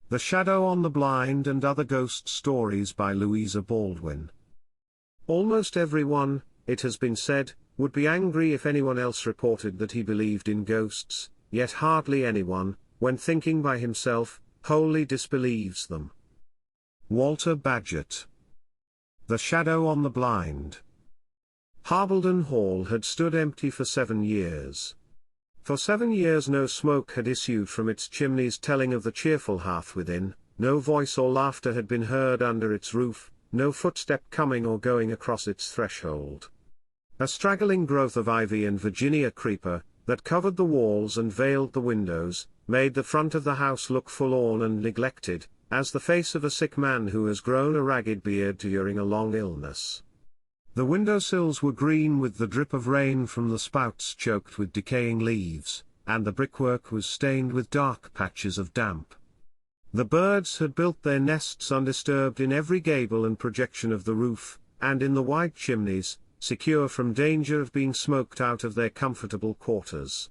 The Shadow on the Blind and Other Ghost Stories by Louisa Baldwin. Almost everyone, it has been said, would be angry if anyone else reported that he believed in ghosts, yet hardly anyone, when thinking by himself, wholly disbelieves them. Walter Bagehot. The Shadow on the Blind. Harbledon Hall had stood empty for 7 years. For 7 years no smoke had issued from its chimneys telling of the cheerful hearth within, no voice or laughter had been heard under its roof, no footstep coming or going across its threshold. A straggling growth of ivy and Virginia creeper, that covered the walls and veiled the windows, made the front of the house look forlorn and neglected, as the face of a sick man who has grown a ragged beard during a long illness. The windowsills were green with the drip of rain from the spouts choked with decaying leaves, and the brickwork was stained with dark patches of damp. The birds had built their nests undisturbed in every gable and projection of the roof, and in the wide chimneys, secure from danger of being smoked out of their comfortable quarters.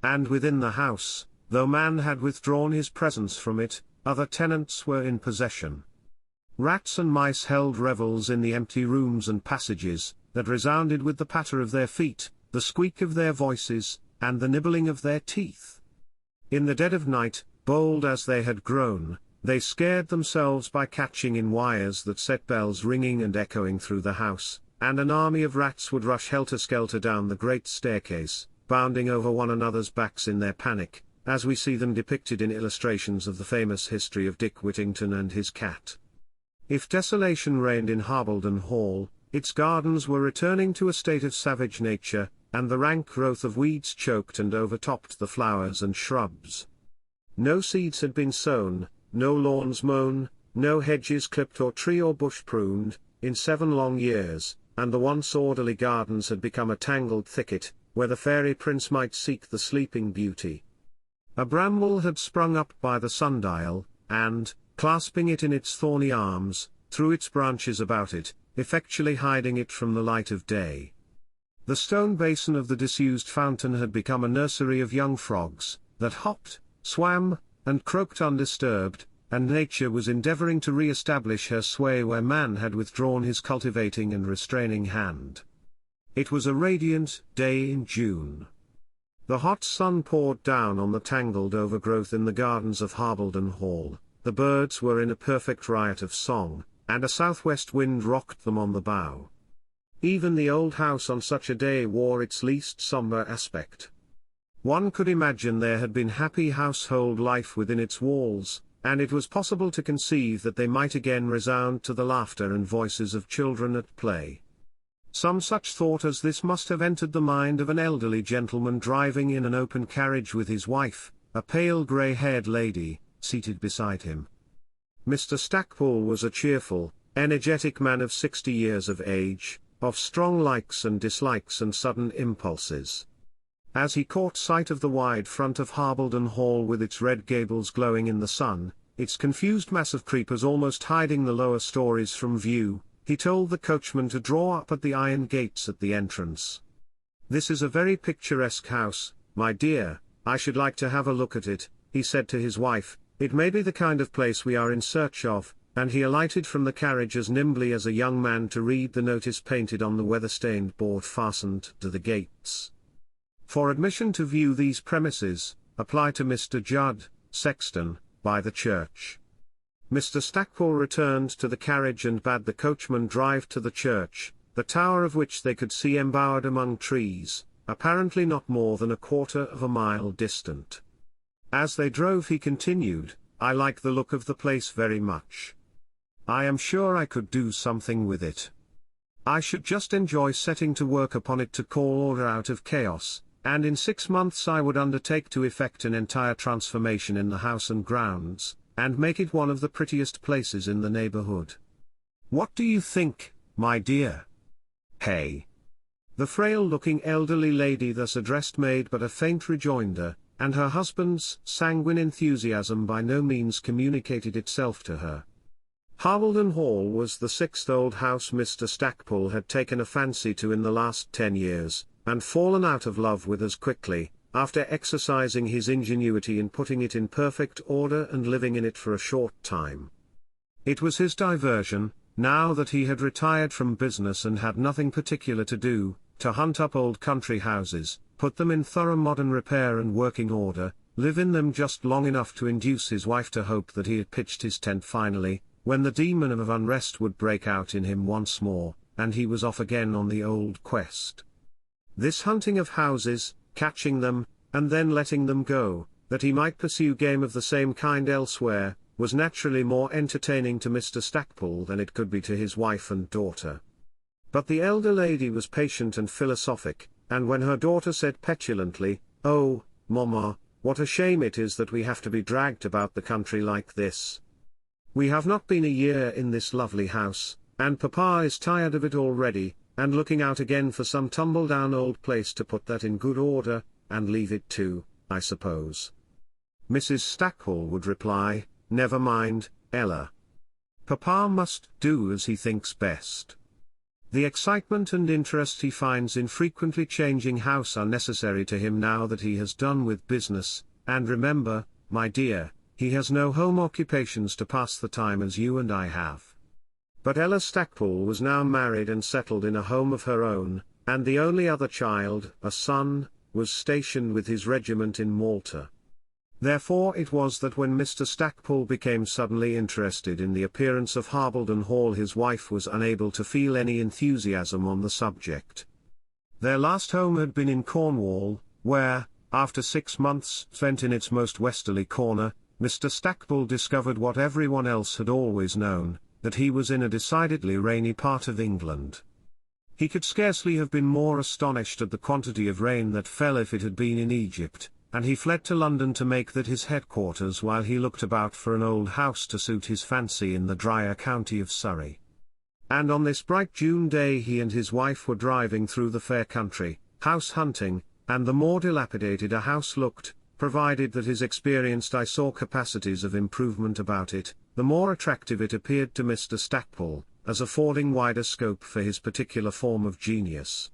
And within the house, though man had withdrawn his presence from it, other tenants were in possession. Rats and mice held revels in the empty rooms and passages, that resounded with the patter of their feet, the squeak of their voices, and the nibbling of their teeth. In the dead of night, bold as they had grown, they scared themselves by catching in wires that set bells ringing and echoing through the house, and an army of rats would rush helter-skelter down the great staircase, bounding over one another's backs in their panic, as we see them depicted in illustrations of the famous history of Dick Whittington and his cat. If desolation reigned in Harbledon Hall, its gardens were returning to a state of savage nature, and the rank growth of weeds choked and overtopped the flowers and shrubs. No seeds had been sown, no lawns mown, no hedges clipped or tree or bush pruned, in 7 long years, and the once orderly gardens had become a tangled thicket, where the fairy prince might seek the sleeping beauty. A bramble had sprung up by the sundial, and, clasping it in its thorny arms, threw its branches about it, effectually hiding it from the light of day. The stone basin of the disused fountain had become a nursery of young frogs, that hopped, swam, and croaked undisturbed, and nature was endeavoring to re-establish her sway where man had withdrawn his cultivating and restraining hand. It was a radiant day in June. The hot sun poured down on the tangled overgrowth in the gardens of Harbledon Hall. The birds were in a perfect riot of song, and a southwest wind rocked them on the bough. Even the old house on such a day wore its least sombre aspect. One could imagine there had been happy household life within its walls, and it was possible to conceive that they might again resound to the laughter and voices of children at play. Some such thought as this must have entered the mind of an elderly gentleman driving in an open carriage with his wife, a pale grey-haired lady, seated beside him. Mr. Stackpole was a cheerful, energetic man of 60 years of age, of strong likes and dislikes and sudden impulses. As he caught sight of the wide front of Harbledon Hall with its red gables glowing in the sun, its confused mass of creepers almost hiding the lower stories from view, he told the coachman to draw up at the iron gates at the entrance. "This is a very picturesque house, my dear, I should like to have a look at it," he said to his wife. "It may be the kind of place we are in search of," and he alighted from the carriage as nimbly as a young man to read the notice painted on the weather-stained board fastened to the gates. For admission to view these premises, apply to Mr. Judd, sexton, by the church. Mr. Stackpole returned to the carriage and bade the coachman drive to the church, the tower of which they could see embowered among trees, apparently not more than 1/4 of a mile distant. As they drove he continued, "I like the look of the place very much. I am sure I could do something with it. I should just enjoy setting to work upon it to call order out of chaos, and in 6 months I would undertake to effect an entire transformation in the house and grounds, and make it one of the prettiest places in the neighborhood. What do you think, my dear? Hey?" The frail-looking elderly lady thus addressed made but a faint rejoinder, and her husband's sanguine enthusiasm by no means communicated itself to her. Harbledon Hall was the 6th old house Mr. Stackpole had taken a fancy to in the last 10 years, and fallen out of love with as quickly, after exercising his ingenuity in putting it in perfect order and living in it for a short time. It was his diversion, now that he had retired from business and had nothing particular to do, to hunt up old country houses, put them in thorough modern repair and working order, live in them just long enough to induce his wife to hope that he had pitched his tent finally, when the demon of unrest would break out in him once more, and he was off again on the old quest. This hunting of houses, catching them, and then letting them go, that he might pursue game of the same kind elsewhere, was naturally more entertaining to Mr. Stackpole than it could be to his wife and daughter. But the elder lady was patient and philosophic, and when her daughter said petulantly, "Oh, Mamma, what a shame it is that we have to be dragged about the country like this. We have not been a year in this lovely house, and Papa is tired of it already, and looking out again for some tumble-down old place to put that in good order, and leave it to, I suppose." Mrs. Stackpole would reply, "Never mind, Ella. Papa must do as he thinks best. The excitement and interest he finds in frequently changing house are necessary to him now that he has done with business, and remember, my dear, he has no home occupations to pass the time as you and I have." But Ella Stackpole was now married and settled in a home of her own, and the only other child, a son, was stationed with his regiment in Malta. Therefore it was that when Mr. Stackpole became suddenly interested in the appearance of Harbledon Hall, his wife was unable to feel any enthusiasm on the subject. Their last home had been in Cornwall, where, after 6 months spent in its most westerly corner, Mr. Stackpole discovered what everyone else had always known, that he was in a decidedly rainy part of England. He could scarcely have been more astonished at the quantity of rain that fell if it had been in Egypt, and he fled to London to make that his headquarters while he looked about for an old house to suit his fancy in the drier county of Surrey. And on this bright June day he and his wife were driving through the fair country, house hunting, and the more dilapidated a house looked, provided that his experienced eye saw capacities of improvement about it, the more attractive it appeared to Mr. Stackpole, as affording wider scope for his particular form of genius.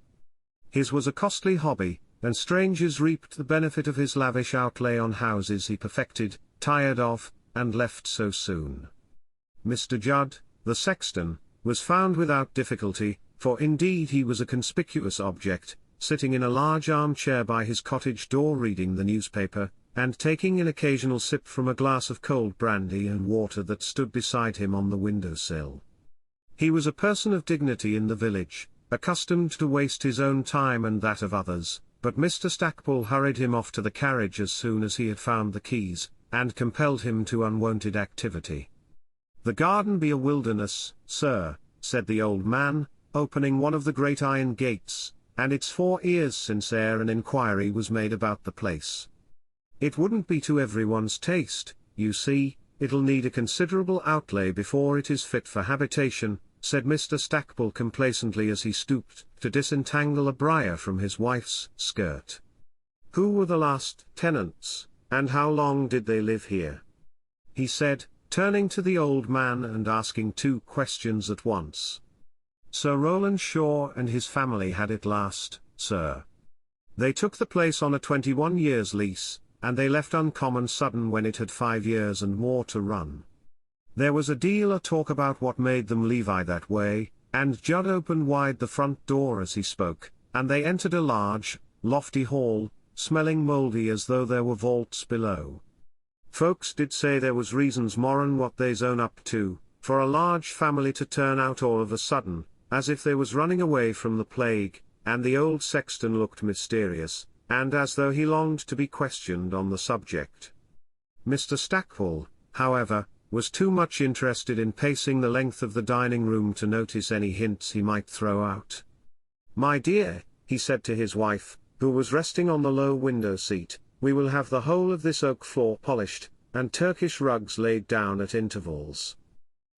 His was a costly hobby, and strangers reaped the benefit of his lavish outlay on houses he perfected, tired of, and left so soon. Mr. Judd, the sexton, was found without difficulty, for indeed he was a conspicuous object, sitting in a large armchair by his cottage door reading the newspaper, and taking an occasional sip from a glass of cold brandy and water that stood beside him on the window-sill. He was a person of dignity in the village, accustomed to waste his own time and that of others, but Mr. Stackpole hurried him off to the carriage as soon as he had found the keys, and compelled him to unwonted activity. "The garden be a wilderness, sir," said the old man, opening one of the great iron gates, "and it's 4 years since e'er an inquiry was made about the place. It wouldn't be to everyone's taste, you see, it'll need a considerable outlay before it is fit for habitation," said Mr. Stackpole complacently as he stooped to disentangle a briar from his wife's skirt. "Who were the last tenants, and how long did they live here?" he said, turning to the old man and asking 2 questions at once. "Sir Rowland Shaw and his family had it last, sir. They took the place on a 21 years lease, and they left uncommon sudden when it had 5 years and more to run. There was a deal of talk about what made them leave that way, and Judd opened wide the front door as he spoke, and they entered a large, lofty hall, smelling mouldy as though there were vaults below. Folks did say there was reasons more'n what they's own up to, for a large family to turn out all of a sudden, as if they was running away from the plague, and the old sexton looked mysterious, and as though he longed to be questioned on the subject. Mr. Stackpole, however, was too much interested in pacing the length of the dining room to notice any hints he might throw out. "My dear," he said to his wife, who was resting on the low window seat, "we will have the whole of this oak floor polished, and Turkish rugs laid down at intervals."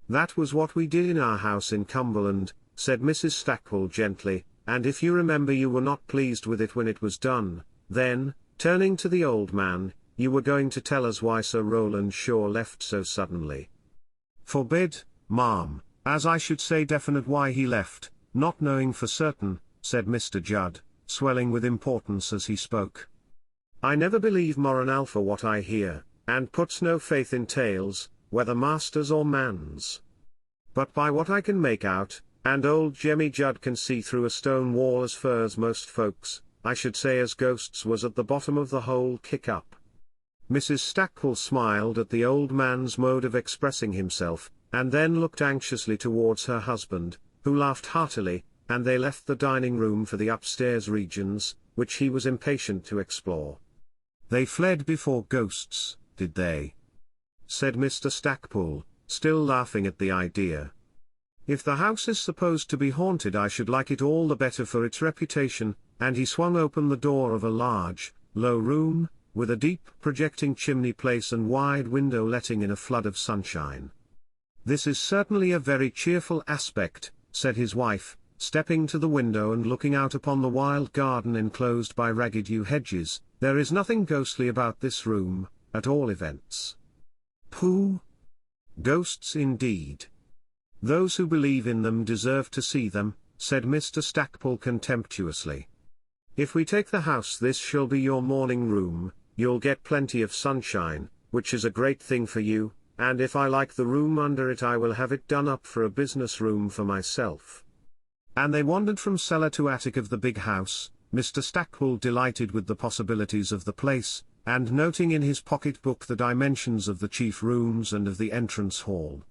"That was what we did in our house in Cumberland," said Mrs. Stackpole gently, "and if you remember you were not pleased with it when it was done. Then, turning to the old man, you were going to tell us why Sir Rowland Shaw left so suddenly." "Forbid, ma'am, as I should say definite why he left, not knowing for certain," said Mr. Judd, swelling with importance as he spoke. I never believe moral for what I hear, and puts no faith in tales, whether master's or man's. But by what I can make out, and old Jemmy Judd can see through a stone wall as fur as most folks, I should say as ghosts was at the bottom of the whole kick-up." Mrs. Stackpole smiled at the old man's mode of expressing himself, and then looked anxiously towards her husband, who laughed heartily, and they left the dining room for the upstairs regions, which he was impatient to explore. "They fled before ghosts, did they?" said Mr. Stackpole, still laughing at the idea. "If the house is supposed to be haunted, I should like it all the better for its reputation," and he swung open the door of a large, low room, with a deep projecting chimney place and wide window letting in a flood of sunshine. "This is certainly a very cheerful aspect," said his wife, stepping to the window and looking out upon the wild garden enclosed by ragged yew hedges. "There is nothing ghostly about this room, at all events." "Pooh! Ghosts indeed. Those who believe in them deserve to see them," said Mr. Stackpole contemptuously. "If we take the house, this shall be your morning room. You'll get plenty of sunshine, which is a great thing for you, and if I like the room under it I will have it done up for a business room for myself." And they wandered from cellar to attic of the big house, Mr. Stackpole delighted with the possibilities of the place, and noting in his pocket-book the dimensions of the chief rooms and of the entrance hall.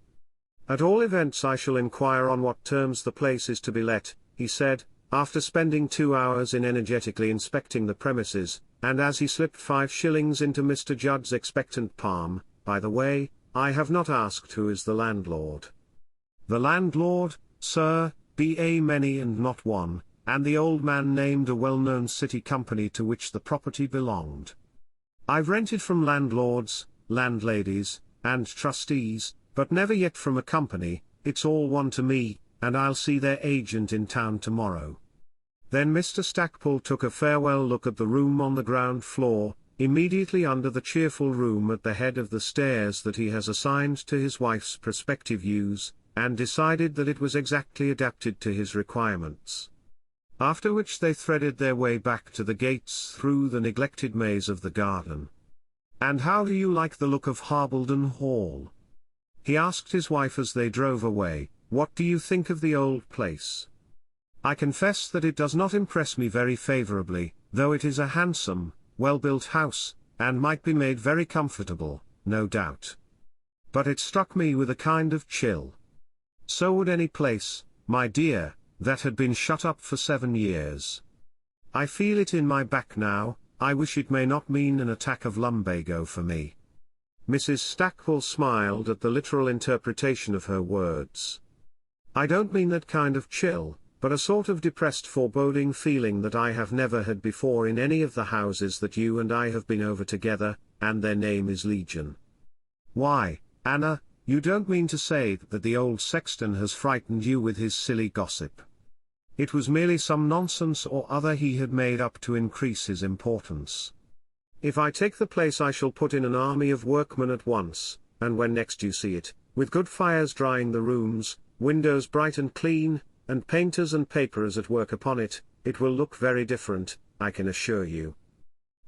"At all events I shall inquire on what terms the place is to be let," he said, after spending 2 hours in energetically inspecting the premises, and as he slipped 5 shillings into Mr. Judd's expectant palm. "By the way, I have not asked who is the landlord." "The landlord, sir, be a many and not one," and the old man named a well-known city company to which the property belonged. "I've rented from landlords, landladies, and trustees, but never yet from a company. It's all one to me, and I'll see their agent in town tomorrow." Then Mr. Stackpole took a farewell look at the room on the ground floor, immediately under the cheerful room at the head of the stairs that he has assigned to his wife's prospective use, and decided that it was exactly adapted to his requirements. After which they threaded their way back to the gates through the neglected maze of the garden. "And how do you like the look of Harbleton Hall?" he asked his wife as they drove away. "What do you think of the old place?" "I confess that it does not impress me very favourably, though it is a handsome, well-built house, and might be made very comfortable, no doubt. But it struck me with a kind of chill. So would any place, my dear, that had been shut up for 7 years. I feel it in my back now. I wish it may not mean an attack of lumbago for me." Mrs. Stackpole smiled at the literal interpretation of her words. "I don't mean that kind of chill, but a sort of depressed foreboding feeling that I have never had before in any of the houses that you and I have been over together, and their name is legion." "Why, Anna, you don't mean to say that the old sexton has frightened you with his silly gossip?" It was merely some nonsense or other he had made up to increase his importance. "If I take the place I shall put in an army of workmen at once, and when next you see it, with good fires drying the rooms, windows bright and clean, and painters and paperers at work upon it, it will look very different, I can assure you.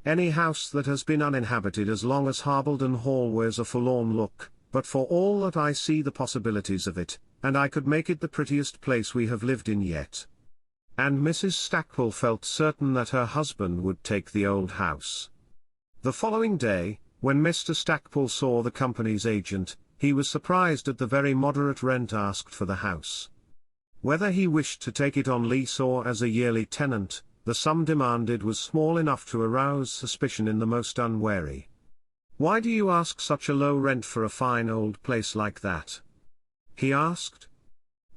Any house that has been uninhabited as long as Harbleton Hall wears a forlorn look, but for all that I see the possibilities of it, and I could make it the prettiest place we have lived in yet." And Mrs. Stackpole felt certain that her husband would take the old house. The following day, when Mr. Stackpole saw the company's agent, he was surprised at the very moderate rent asked for the house. Whether he wished to take it on lease or as a yearly tenant, the sum demanded was small enough to arouse suspicion in the most unwary. "Why do you ask such a low rent for a fine old place like that?" he asked.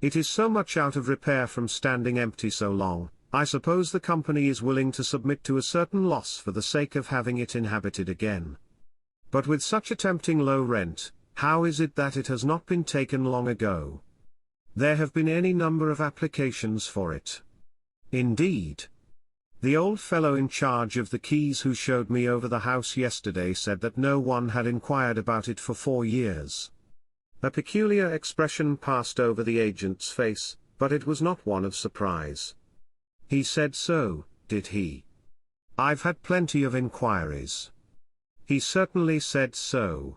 "It is so much out of repair from standing empty so long. I suppose the company is willing to submit to a certain loss for the sake of having it inhabited again. But with such a tempting low rent, how is it that it has not been taken long ago? There have been any number of applications for it." "Indeed. The old fellow in charge of the keys who showed me over the house yesterday said that no one had inquired about it for 4 years. A peculiar expression passed over the agent's face, but it was not one of surprise. "He said so, did he? I've had plenty of inquiries. He certainly said so.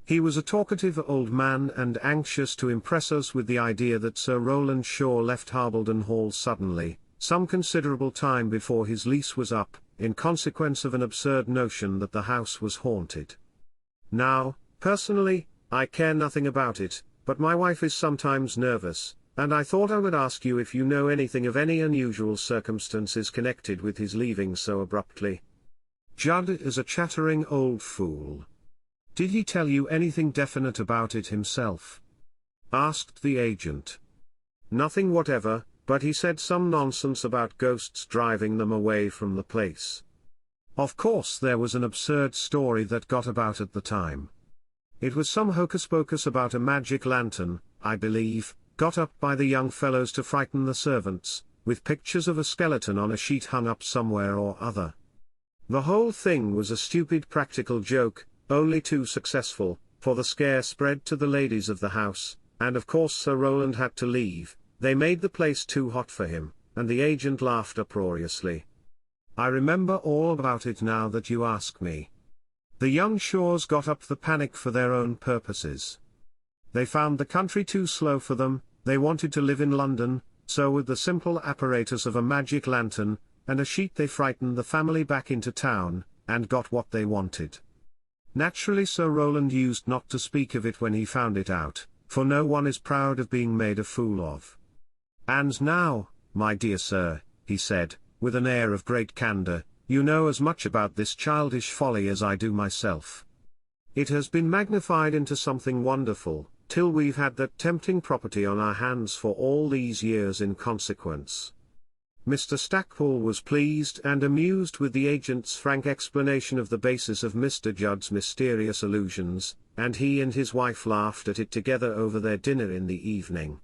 He was a talkative old man and anxious to impress us with the idea that Sir Rowland Shaw left Harbledon Hall suddenly, some considerable time before his lease was up, in consequence of an absurd notion that the house was haunted. Now, personally, I care nothing about it, but my wife is sometimes nervous, and I thought I would ask you if you know anything of any unusual circumstances connected with his leaving so abruptly. Judd is a chattering old fool. Did he tell you anything definite about it himself? Asked the agent. Nothing whatever, but he said some nonsense about ghosts driving them away from the place. Of course there was an absurd story that got about at the time. It was some hocus-pocus about a magic lantern, I believe, got up by the young fellows to frighten the servants, with pictures of a skeleton on a sheet hung up somewhere or other. The whole thing was a stupid practical joke, only too successful, for the scare spread to the ladies of the house, and of course Sir Rowland had to leave. They made the place too hot for him, and the agent laughed uproariously. I remember all about it now that you ask me. The young Shaws got up the panic for their own purposes. They found the country too slow for them, they wanted to live in London, so with the simple apparatus of a magic lantern, and a sheet they frightened the family back into town, and got what they wanted. Naturally Sir Rowland used not to speak of it when he found it out, for no one is proud of being made a fool of. And now, my dear sir, he said, with an air of great candour, you know as much about this childish folly as I do myself. It has been magnified into something wonderful, till we've had that tempting property on our hands for all these years in consequence. Mr. Stackpole was pleased and amused with the agent's frank explanation of the basis of Mr. Judd's mysterious allusions, and he and his wife laughed at it together over their dinner in the evening.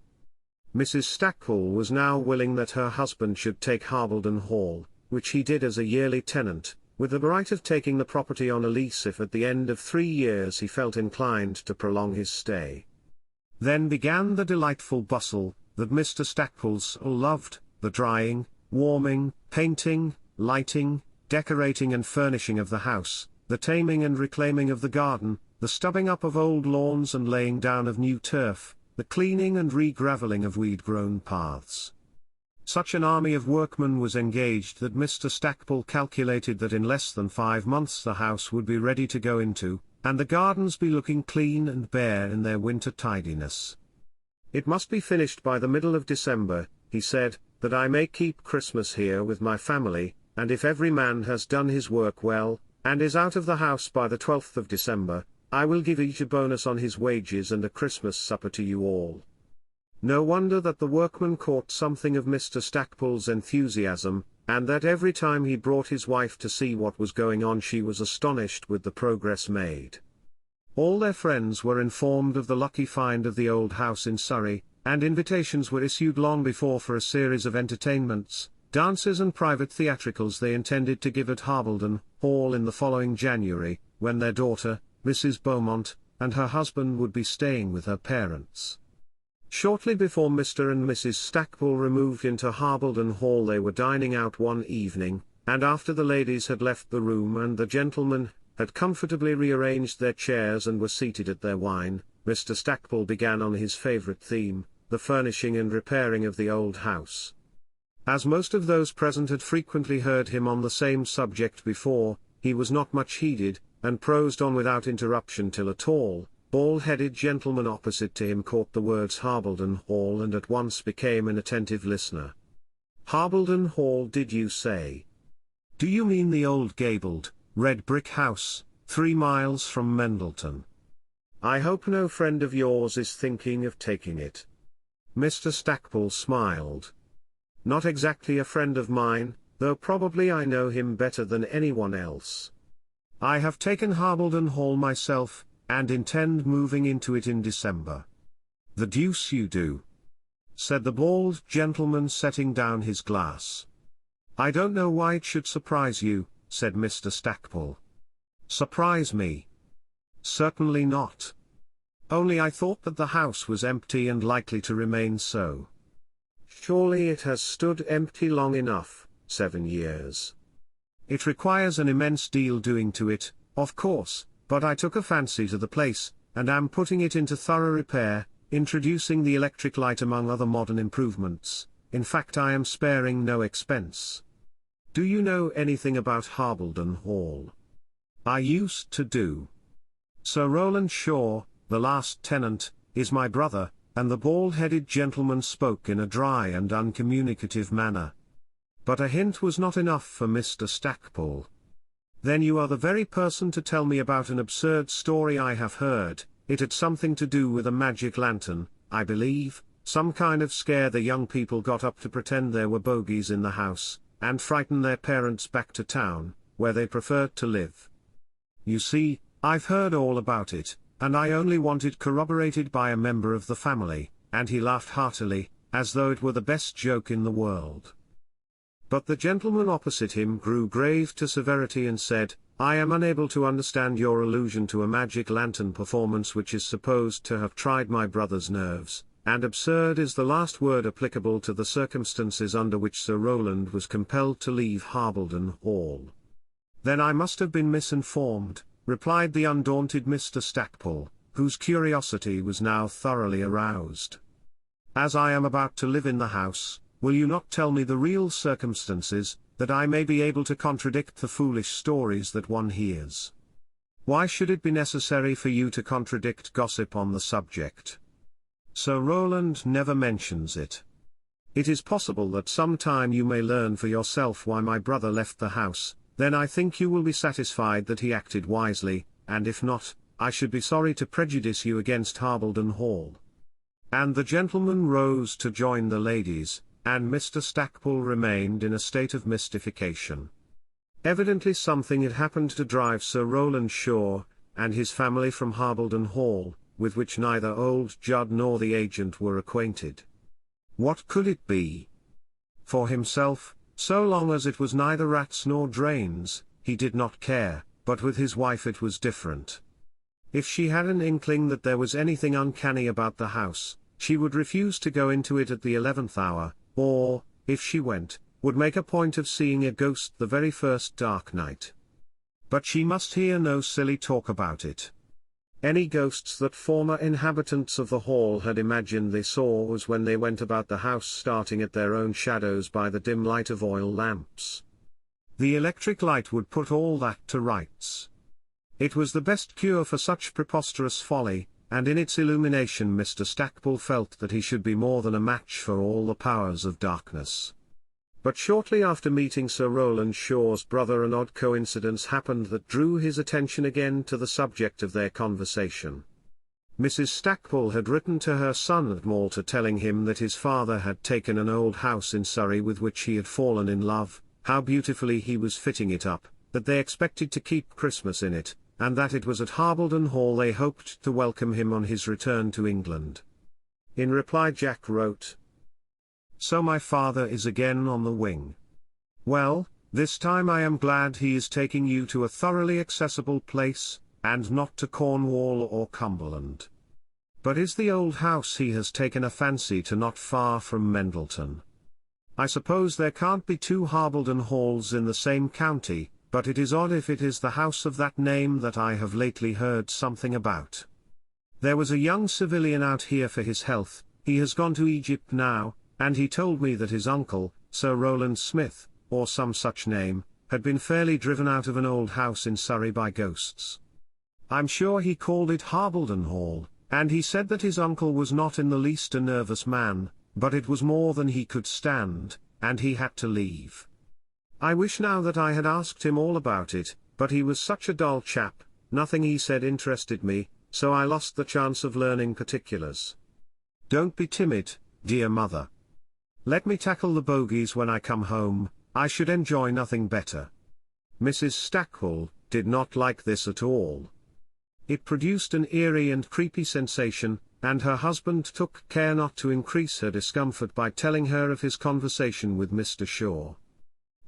Mrs. Stackpole was now willing that her husband should take Harbledon Hall, which he did as a yearly tenant, with the right of taking the property on a lease if at the end of 3 years he felt inclined to prolong his stay. Then began the delightful bustle that Mr. Stackpole so loved, the drying, warming, painting, lighting, decorating and furnishing of the house, the taming and reclaiming of the garden, the stubbing up of old lawns and laying down of new turf, the cleaning and re-gravelling of weed-grown paths. Such an army of workmen was engaged that Mr. Stackpole calculated that in less than 5 months the house would be ready to go into, and the gardens be looking clean and bare in their winter tidiness. It must be finished by the middle of December, he said, that I may keep Christmas here with my family, and if every man has done his work well, and is out of the house by the 12th of December, I will give each a bonus on his wages and a Christmas supper to you all. No wonder that the workman caught something of Mr. Stackpole's enthusiasm, and that every time he brought his wife to see what was going on she was astonished with the progress made. All their friends were informed of the lucky find of the old house in Surrey, and invitations were issued long before for a series of entertainments, dances and private theatricals they intended to give at Harbledon Hall in the following January, when their daughter, Mrs. Beaumont, and her husband would be staying with her parents. Shortly before Mr. and Mrs. Stackpole removed into Harbledon Hall they were dining out one evening, and after the ladies had left the room and the gentlemen had comfortably rearranged their chairs and were seated at their wine, Mr. Stackpole began on his favourite theme, the furnishing and repairing of the old house. As most of those present had frequently heard him on the same subject before, he was not much heeded, and prosed on without interruption till a tall, bald-headed gentleman opposite to him caught the words Harbledon Hall and at once became an attentive listener. Harbledon Hall, did you say? Do you mean the old gabled, red brick house, 3 miles from Mendleton? I hope no friend of yours is thinking of taking it. Mr. Stackpole smiled. Not exactly a friend of mine, though probably I know him better than anyone else. I have taken Harbledon Hall myself, and intend moving into it in December. The deuce you do, said the bald gentleman setting down his glass. I don't know why it should surprise you, said Mr. Stackpole. Surprise me? Certainly not. Only I thought that the house was empty and likely to remain so. Surely it has stood empty long enough, 7 years. It requires an immense deal doing to it, of course, but I took a fancy to the place, and am putting it into thorough repair, introducing the electric light among other modern improvements. In fact, I am sparing no expense. Do you know anything about Harbleton Hall? I used to do. Sir Rowland Shaw, the last tenant, is my brother, and the bald-headed gentleman spoke in a dry and uncommunicative manner. But a hint was not enough for Mr. Stackpole. Then you are the very person to tell me about an absurd story I have heard. It had something to do with a magic lantern, I believe, some kind of scare the young people got up to pretend there were bogies in the house, and frighten their parents back to town, where they preferred to live. You see, I've heard all about it, and I only want it corroborated by a member of the family, and he laughed heartily, as though it were the best joke in the world. But the gentleman opposite him grew grave to severity and said, I am unable to understand your allusion to a magic lantern performance which is supposed to have tried my brother's nerves, and absurd is the last word applicable to the circumstances under which Sir Rowland was compelled to leave Harbleton Hall. Then I must have been misinformed, replied the undaunted Mr. Stackpole, whose curiosity was now thoroughly aroused. As I am about to live in the house, will you not tell me the real circumstances, that I may be able to contradict the foolish stories that one hears? Why should it be necessary for you to contradict gossip on the subject? Sir Rowland never mentions it. It is possible that some time you may learn for yourself why my brother left the house, then I think you will be satisfied that he acted wisely, and if not, I should be sorry to prejudice you against Harbleton Hall. And the gentleman rose to join the ladies, and Mr. Stackpole remained in a state of mystification. Evidently something had happened to drive Sir Rowland Shaw and his family from Harbleton Hall, with which neither old Judd nor the agent were acquainted. What could it be? For himself, so long as it was neither rats nor drains, he did not care, but with his wife it was different. If she had an inkling that there was anything uncanny about the house, she would refuse to go into it at the 11th hour, or, if she went, would make a point of seeing a ghost the very first dark night. But she must hear no silly talk about it. Any ghosts that former inhabitants of the hall had imagined they saw was when they went about the house starting at their own shadows by the dim light of oil lamps. The electric light would put all that to rights. It was the best cure for such preposterous folly, and in its illumination Mr. Stackpole felt that he should be more than a match for all the powers of darkness. But shortly after meeting Sir Rowland Shaw's brother an odd coincidence happened that drew his attention again to the subject of their conversation. Mrs. Stackpole had written to her son at Malta telling him that his father had taken an old house in Surrey with which he had fallen in love, how beautifully he was fitting it up, that they expected to keep Christmas in it, and that it was at Harbleton Hall they hoped to welcome him on his return to England. In reply Jack wrote, So my father is again on the wing. Well, this time I am glad he is taking you to a thoroughly accessible place, and not to Cornwall or Cumberland. But is the old house he has taken a fancy to not far from Mendleton? I suppose there can't be two Harbleton Halls in the same county, but it is odd if it is the house of that name that I have lately heard something about. There was a young civilian out here for his health, he has gone to Egypt now, and he told me that his uncle, Sir Rowland Smith, or some such name, had been fairly driven out of an old house in Surrey by ghosts. I'm sure he called it Harbleton Hall, and he said that his uncle was not in the least a nervous man, but it was more than he could stand, and he had to leave. I wish now that I had asked him all about it, but he was such a dull chap, nothing he said interested me, so I lost the chance of learning particulars. Don't be timid, dear mother. Let me tackle the bogies when I come home, I should enjoy nothing better. Mrs. Stackpole did not like this at all. It produced an eerie and creepy sensation, and her husband took care not to increase her discomfort by telling her of his conversation with Mr. Shaw.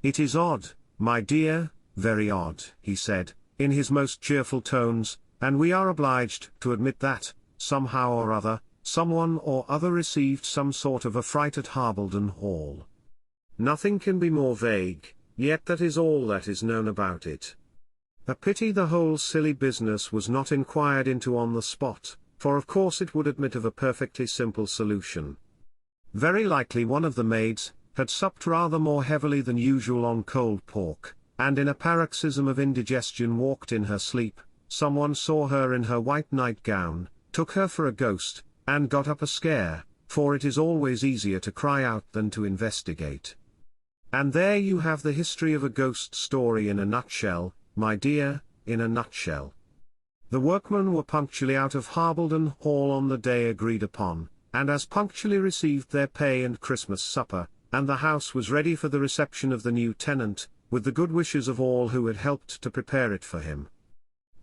It is odd, my dear, very odd, he said, in his most cheerful tones, and we are obliged to admit that, somehow or other, someone or other received some sort of a fright at Harbleton Hall. Nothing can be more vague, yet that is all that is known about it. A pity the whole silly business was not inquired into on the spot, for of course it would admit of a perfectly simple solution. Very likely one of the maids had supped rather more heavily than usual on cold pork, and in a paroxysm of indigestion walked in her sleep. Someone saw her in her white nightgown, took her for a ghost, and got up a scare, for it is always easier to cry out than to investigate. And there you have the history of a ghost story in a nutshell, my dear, in a nutshell. The workmen were punctually out of Harbledon Hall on the day agreed upon, and as punctually received their pay and Christmas supper, and the house was ready for the reception of the new tenant, with the good wishes of all who had helped to prepare it for him.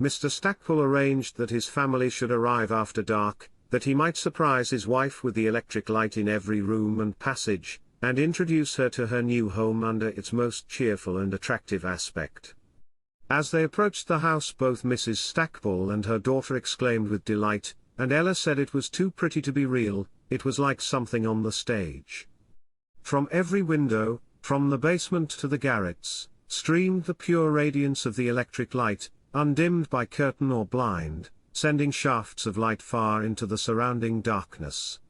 Mr. Stackpole arranged that his family should arrive after dark, that he might surprise his wife with the electric light in every room and passage, and introduce her to her new home under its most cheerful and attractive aspect. As they approached the house both Mrs. Stackpole and her daughter exclaimed with delight, and Ella said it was too pretty to be real, it was like something on the stage. From every window, from the basement to the garrets, streamed the pure radiance of the electric light, undimmed by curtain or blind, sending shafts of light far into the surrounding darkness.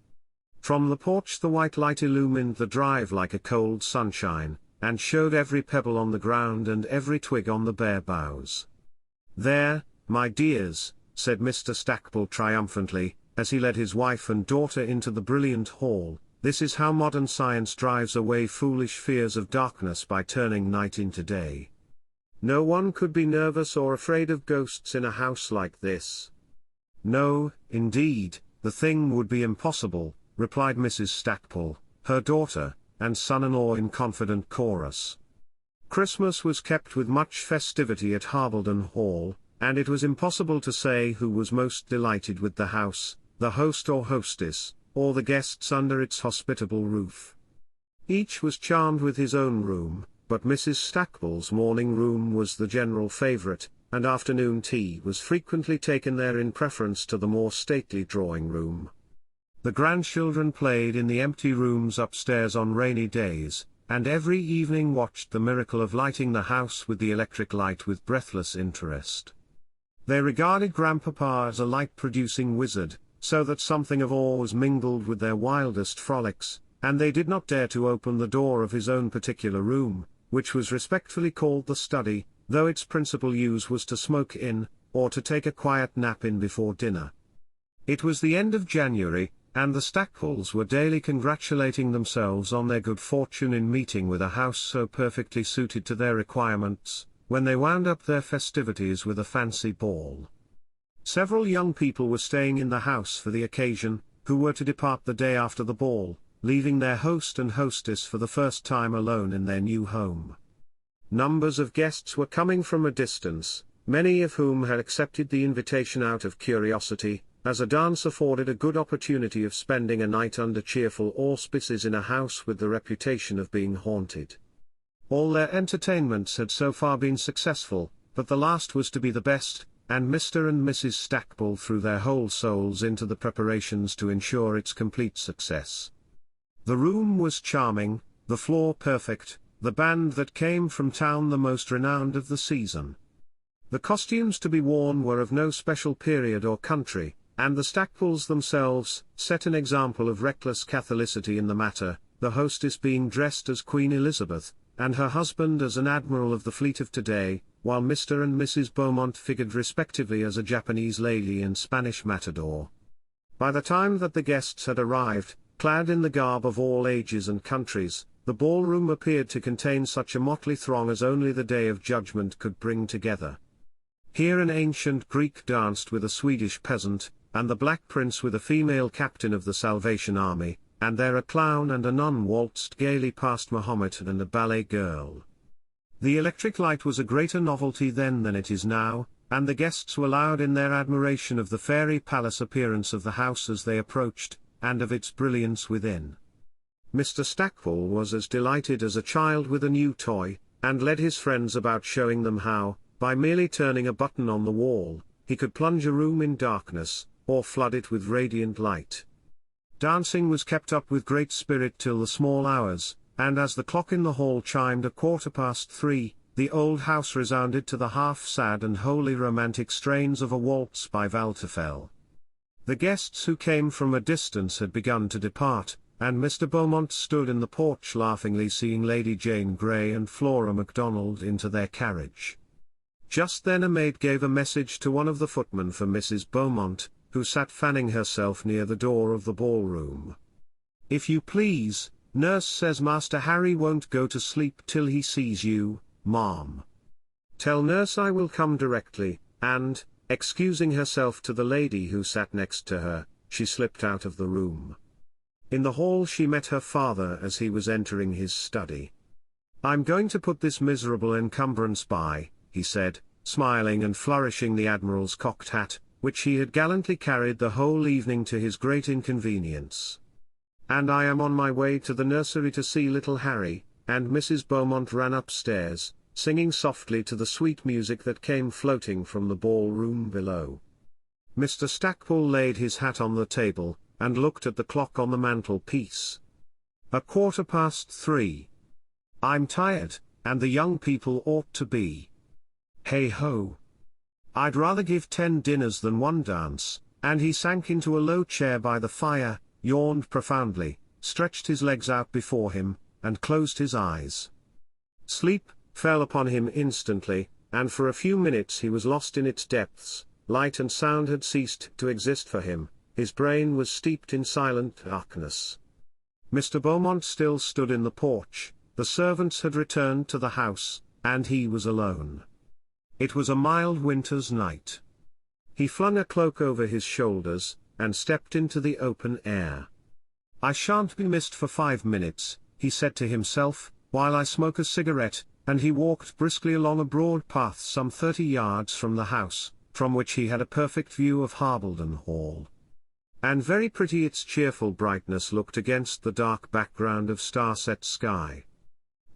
From the porch the white light illumined the drive like a cold sunshine, and showed every pebble on the ground and every twig on the bare boughs. "There, my dears," said Mr. Stackpole triumphantly, as he led his wife and daughter into the brilliant hall, "this is how modern science drives away foolish fears of darkness by turning night into day. No one could be nervous or afraid of ghosts in a house like this." "No, indeed, the thing would be impossible," replied Mrs. Stackpole, her daughter, and son-in-law in confident chorus. Christmas was kept with much festivity at Harbledon Hall, and it was impossible to say who was most delighted with the house, the host or hostess, or the guests under its hospitable roof. Each was charmed with his own room, but Mrs. Stackpole's morning room was the general favourite, and afternoon tea was frequently taken there in preference to the more stately drawing-room. The grandchildren played in the empty rooms upstairs on rainy days, and every evening watched the miracle of lighting the house with the electric light with breathless interest. They regarded Grandpapa as a light-producing wizard, so that something of awe was mingled with their wildest frolics, and they did not dare to open the door of his own particular room, which was respectfully called the study, though its principal use was to smoke in, or to take a quiet nap in before dinner. It was the end of January, and the Stackpoles were daily congratulating themselves on their good fortune in meeting with a house so perfectly suited to their requirements, when they wound up their festivities with a fancy ball. Several young people were staying in the house for the occasion, who were to depart the day after the ball, leaving their host and hostess for the first time alone in their new home. Numbers of guests were coming from a distance, many of whom had accepted the invitation out of curiosity, as a dance afforded a good opportunity of spending a night under cheerful auspices in a house with the reputation of being haunted. All their entertainments had so far been successful, but the last was to be the best, and Mr. and Mrs. Stackpole threw their whole souls into the preparations to ensure its complete success. The room was charming, the floor perfect, the band that came from town the most renowned of the season. The costumes to be worn were of no special period or country, and the Stackpoles themselves set an example of reckless catholicity in the matter, the hostess being dressed as Queen Elizabeth, and her husband as an admiral of the fleet of today, while Mr. and Mrs. Beaumont figured respectively as a Japanese lady and Spanish matador. By the time that the guests had arrived, clad in the garb of all ages and countries, the ballroom appeared to contain such a motley throng as only the Day of Judgment could bring together. Here an ancient Greek danced with a Swedish peasant, and the Black Prince with a female captain of the Salvation Army, and there a clown and a nun waltzed gaily past Mahomet and a ballet girl. The electric light was a greater novelty then than it is now, and the guests were loud in their admiration of the fairy palace appearance of the house as they approached, and of its brilliance within. Mr. Stackpole was as delighted as a child with a new toy, and led his friends about showing them how, by merely turning a button on the wall, he could plunge a room in darkness, or flood it with radiant light. Dancing was kept up with great spirit till the small hours, and as the clock in the hall chimed 3:15, the old house resounded to the half-sad and wholly romantic strains of a waltz by Waldteufel. The guests who came from a distance had begun to depart, and Mr. Beaumont stood in the porch laughingly seeing Lady Jane Grey and Flora MacDonald into their carriage. Just then a maid gave a message to one of the footmen for Mrs. Beaumont, who sat fanning herself near the door of the ballroom. "If you please, nurse says Master Harry won't go to sleep till he sees you, ma'am. Tell nurse I will come directly," and, excusing herself to the lady who sat next to her, she slipped out of the room. In the hall she met her father as he was entering his study. "I'm going to put this miserable encumbrance by," he said, smiling and flourishing the Admiral's cocked hat, which he had gallantly carried the whole evening to his great inconvenience. "And I am on my way to the nursery to see little Harry," and Mrs. Beaumont ran upstairs, singing softly to the sweet music that came floating from the ballroom below. Mr. Stackpole laid his hat on the table, and looked at the clock on the mantelpiece. 3:15. "I'm tired, and the young people ought to be. Hey ho! I'd rather give 10 dinners than 1 dance," and he sank into a low chair by the fire, yawned profoundly, stretched his legs out before him, and closed his eyes. Sleep fell upon him instantly, and for a few minutes he was lost in its depths. Light and sound had ceased to exist for him, his brain was steeped in silent darkness. Mr. Beaumont still stood in the porch, the servants had returned to the house, and he was alone. It was a mild winter's night. He flung a cloak over his shoulders, and stepped into the open air. "I shan't be missed for 5 minutes," he said to himself, "while I smoke a cigarette," and he walked briskly along a broad path some 30 yards from the house, from which he had a perfect view of Harbledon Hall. And very pretty its cheerful brightness looked against the dark background of star-set sky.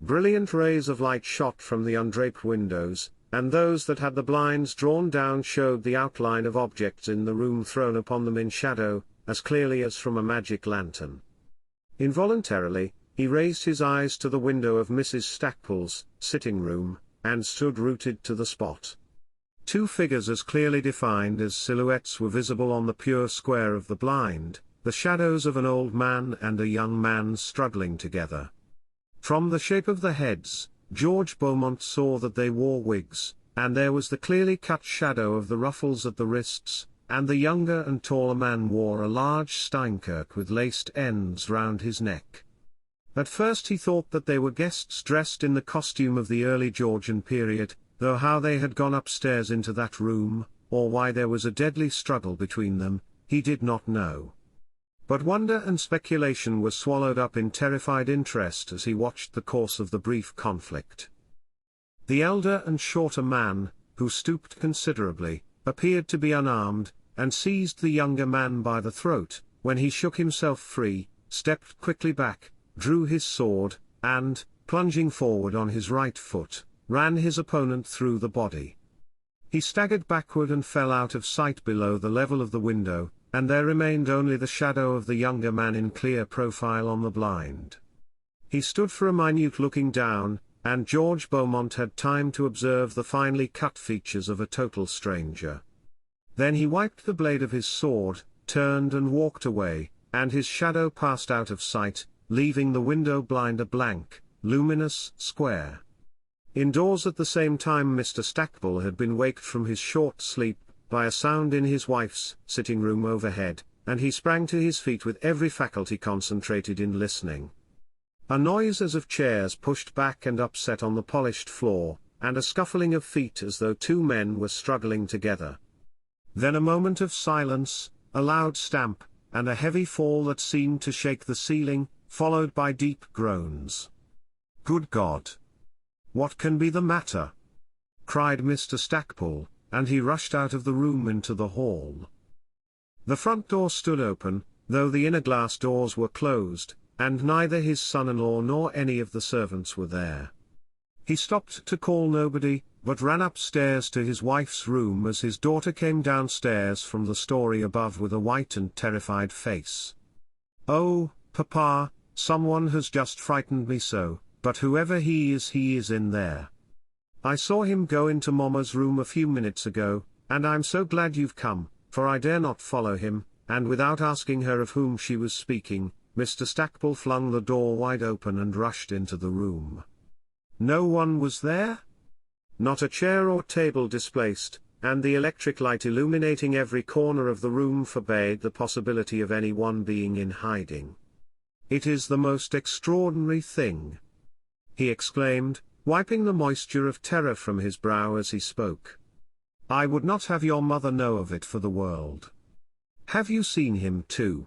Brilliant rays of light shot from the undraped windows, and those that had the blinds drawn down showed the outline of objects in the room thrown upon them in shadow, as clearly as from a magic lantern. Involuntarily, he raised his eyes to the window of Mrs. Stackpole's sitting room, and stood rooted to the spot. 2 figures as clearly defined as silhouettes were visible on the pure square of the blind, the shadows of an old man and a young man struggling together. From the shape of the heads, George Beaumont saw that they wore wigs, and there was the clearly cut shadow of the ruffles at the wrists, and the younger and taller man wore a large Steinkirk with laced ends round his neck. At first he thought that they were guests dressed in the costume of the early Georgian period, though how they had gone upstairs into that room, or why there was a deadly struggle between them, he did not know. But wonder and speculation were swallowed up in terrified interest as he watched the course of the brief conflict. The elder and shorter man, who stooped considerably, appeared to be unarmed, and seized the younger man by the throat, when he shook himself free, stepped quickly back, drew his sword, and, plunging forward on his right foot, ran his opponent through the body. He staggered backward and fell out of sight below the level of the window, and there remained only the shadow of the younger man in clear profile on the blind. He stood for a minute looking down, and George Beaumont had time to observe the finely cut features of a total stranger. Then he wiped the blade of his sword, turned and walked away, and his shadow passed out of sight, leaving the window blind a blank, luminous square. Indoors at the same time Mr. Stackpole had been waked from his short sleep by a sound in his wife's sitting room overhead, and he sprang to his feet with every faculty concentrated in listening. A noise as of chairs pushed back and upset on the polished floor, and a scuffling of feet as though 2 men were struggling together. Then a moment of silence, a loud stamp, and a heavy fall that seemed to shake the ceiling, followed by deep groans. "Good God! What can be the matter?" cried Mr. Stackpole, and he rushed out of the room into the hall. The front door stood open, though the inner glass doors were closed, and neither his son-in-law nor any of the servants were there. He stopped to call nobody, but ran upstairs to his wife's room as his daughter came downstairs from the story above with a white and terrified face. "Oh, Papa," Someone has just frightened me so, but whoever he is in there. I saw him go into Mama's room a few minutes ago, and I'm so glad you've come, for I dare not follow him." And without asking her of whom she was speaking, Mr. Stackpole flung the door wide open and rushed into the room. No one was there? Not a chair or table displaced, and the electric light illuminating every corner of the room forbade the possibility of anyone being in hiding. "It is the most extraordinary thing," he exclaimed, wiping the moisture of terror from his brow as he spoke. "I would not have your mother know of it for the world." "Have you seen him too?"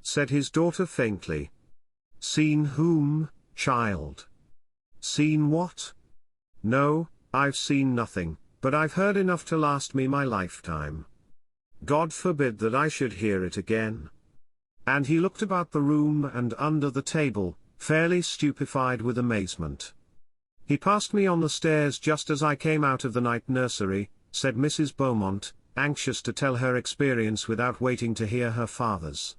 said his daughter faintly. "Seen whom, child?" "Seen what?" "No, I've seen nothing, but I've heard enough to last me my lifetime. God forbid that I should hear it again." And he looked about the room and under the table, fairly stupefied with amazement. "He passed me on the stairs just as I came out of the night nursery," said Mrs. Beaumont, anxious to tell her experience without waiting to hear her father's.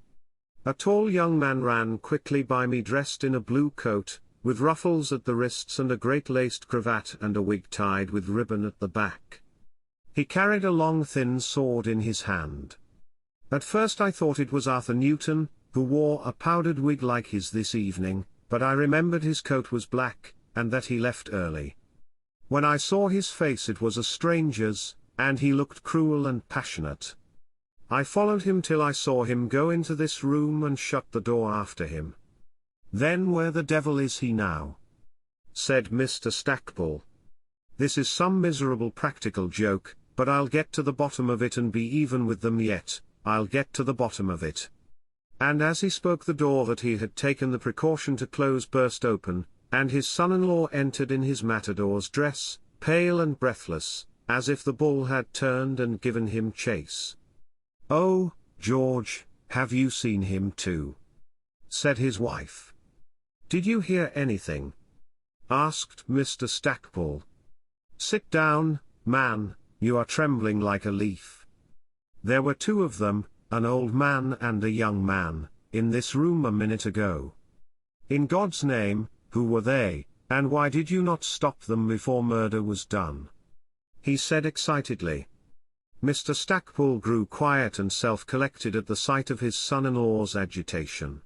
"A tall young man ran quickly by me dressed in a blue coat, with ruffles at the wrists and a great laced cravat and a wig tied with ribbon at the back. He carried a long thin sword in his hand. At first I thought it was Arthur Newton, who wore a powdered wig like his this evening, but I remembered his coat was black, and that he left early. When I saw his face it was a stranger's, and he looked cruel and passionate. I followed him till I saw him go into this room and shut the door after him." "Then where the devil is he now?" said Mr. Stackpole. "This is some miserable practical joke, but I'll get to the bottom of it and be even with them yet. I'll get to the bottom of it." And as he spoke the door that he had taken the precaution to close burst open, and his son-in-law entered in his matador's dress, pale and breathless, as if the bull had turned and given him chase. "Oh, George, have you seen him too?" said his wife. "Did you hear anything?" asked Mr. Stackpole. "Sit down, man, you are trembling like a leaf. There were two of them, an old man and a young man, in this room a minute ago. In God's name, who were they, and why did you not stop them before murder was done?" he said excitedly. Mr. Stackpole grew quiet and self-collected at the sight of his son-in-law's agitation.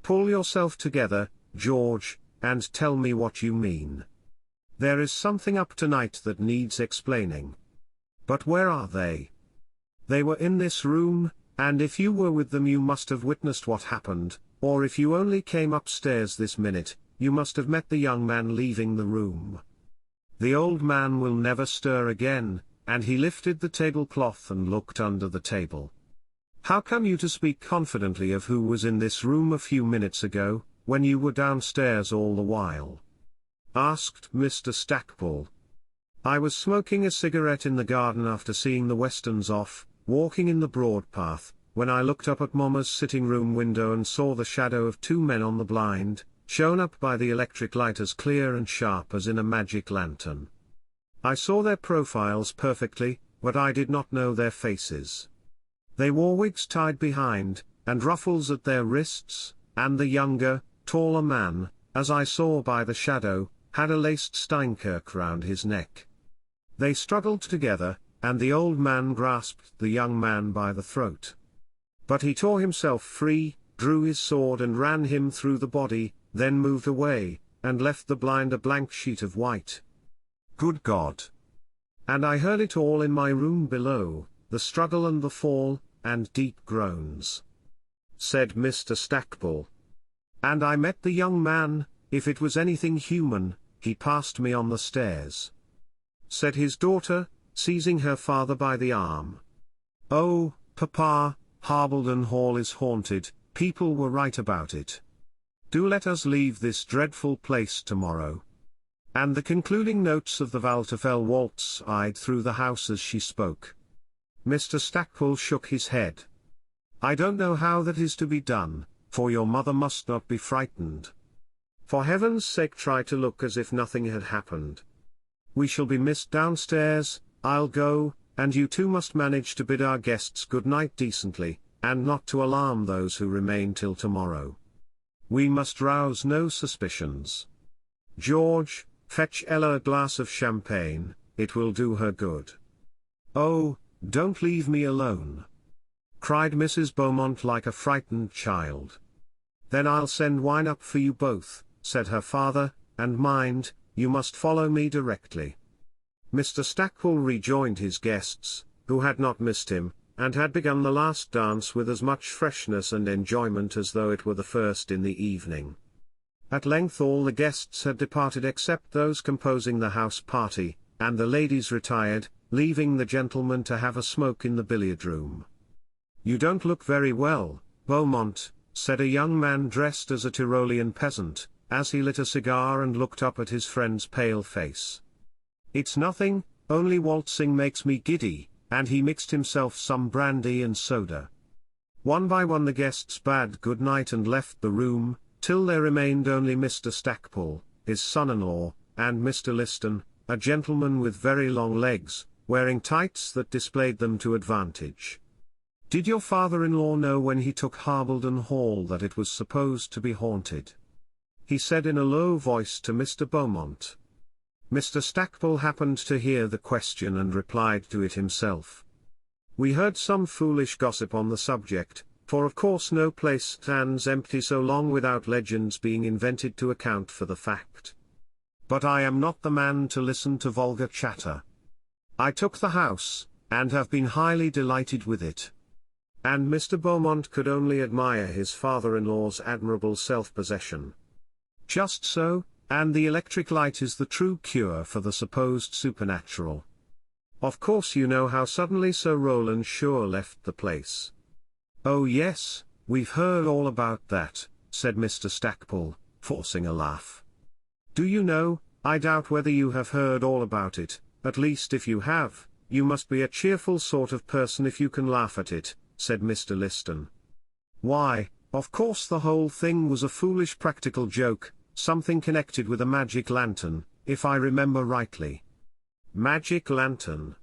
"Pull yourself together, George, and tell me what you mean. There is something up tonight that needs explaining. But where are they?" "They were in this room, and if you were with them you must have witnessed what happened, or if you only came upstairs this minute, you must have met the young man leaving the room. The old man will never stir again," and he lifted the tablecloth and looked under the table. "How come you to speak confidently of who was in this room a few minutes ago, when you were downstairs all the while?" asked Mr. Stackpole. "I was smoking a cigarette in the garden after seeing the Westons off, walking in the broad path, when I looked up at Mama's sitting-room window and saw the shadow of two men on the blind, shown up by the electric light as clear and sharp as in a magic lantern. I saw their profiles perfectly, but I did not know their faces. They wore wigs tied behind, and ruffles at their wrists, and the younger, taller man, as I saw by the shadow, had a laced steinkirk round his neck. They struggled together, and the old man grasped the young man by the throat. But he tore himself free, drew his sword and ran him through the body, then moved away, and left the blind a blank sheet of white. Good God! And I heard it all in my room below, the struggle and the fall, and deep groans," said Mr. Stackpole. "And I met the young man, if it was anything human, he passed me on the stairs," said his daughter, seizing her father by the arm. "Oh, Papa, Harbledon Hall is haunted, people were right about it. Do let us leave this dreadful place tomorrow." And the concluding notes of the Walterfell waltz sighed through the house as she spoke. Mr. Stackpole shook his head. "I don't know how that is to be done, for your mother must not be frightened. For heaven's sake try to look as if nothing had happened. We shall be missed downstairs, I'll go, and you two must manage to bid our guests good night decently, and not to alarm those who remain till tomorrow." We must rouse no suspicions. George, fetch Ella a glass of champagne, it will do her good. Oh, don't leave me alone!" cried Mrs. Beaumont like a frightened child. "Then I'll send wine up for you both," said her father, "and mind, you must follow me directly." Mr. Stackpole rejoined his guests, who had not missed him, and had begun the last dance with as much freshness and enjoyment as though it were the first in the evening. At length all the guests had departed except those composing the house party, and the ladies retired, leaving the gentlemen to have a smoke in the billiard-room. "You don't look very well, Beaumont," said a young man dressed as a Tyrolean peasant, as he lit a cigar and looked up at his friend's pale face. "It's nothing, only waltzing makes me giddy," and he mixed himself some brandy and soda. One by one the guests bade good night and left the room, till there remained only Mr. Stackpole, his son-in-law, and Mr. Liston, a gentleman with very long legs, wearing tights that displayed them to advantage. "Did your father-in-law know when he took Harbledon Hall that it was supposed to be haunted?" he said in a low voice to Mr. Beaumont. Mr. Stackpole happened to hear the question and replied to it himself. "We heard some foolish gossip on the subject, for of course no place stands empty so long without legends being invented to account for the fact. But I am not the man to listen to vulgar chatter. I took the house, and have been highly delighted with it." And Mr. Beaumont could only admire his father-in-law's admirable self-possession. "Just so, and the electric light is the true cure for the supposed supernatural. Of course you know how suddenly Sir Rowland Shaw left the place." "Oh yes, we've heard all about that," said Mr. Stackpole, forcing a laugh. "Do you know, I doubt whether you have heard all about it, at least if you have, you must be a cheerful sort of person if you can laugh at it," said Mr. Liston. "Why, of course the whole thing was a foolish practical joke, something connected with a magic lantern, if I remember rightly." "Magic lantern?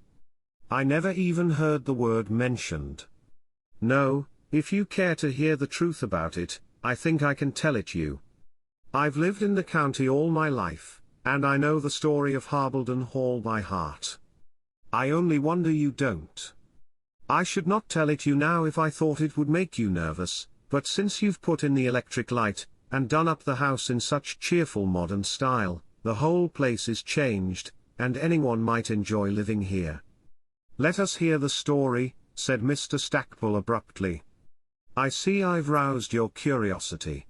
I never even heard the word mentioned." "No, if you care to hear the truth about it, I think I can tell it you. I've lived in the county all my life, and I know the story of Harbledon Hall by heart. I only wonder you don't. I should not tell it you now if I thought it would make you nervous, but since you've put in the electric light, and done up the house in such cheerful modern style, the whole place is changed, and anyone might enjoy living here." "Let us hear the story," said Mr. Stackpole abruptly. "I see I've roused your curiosity.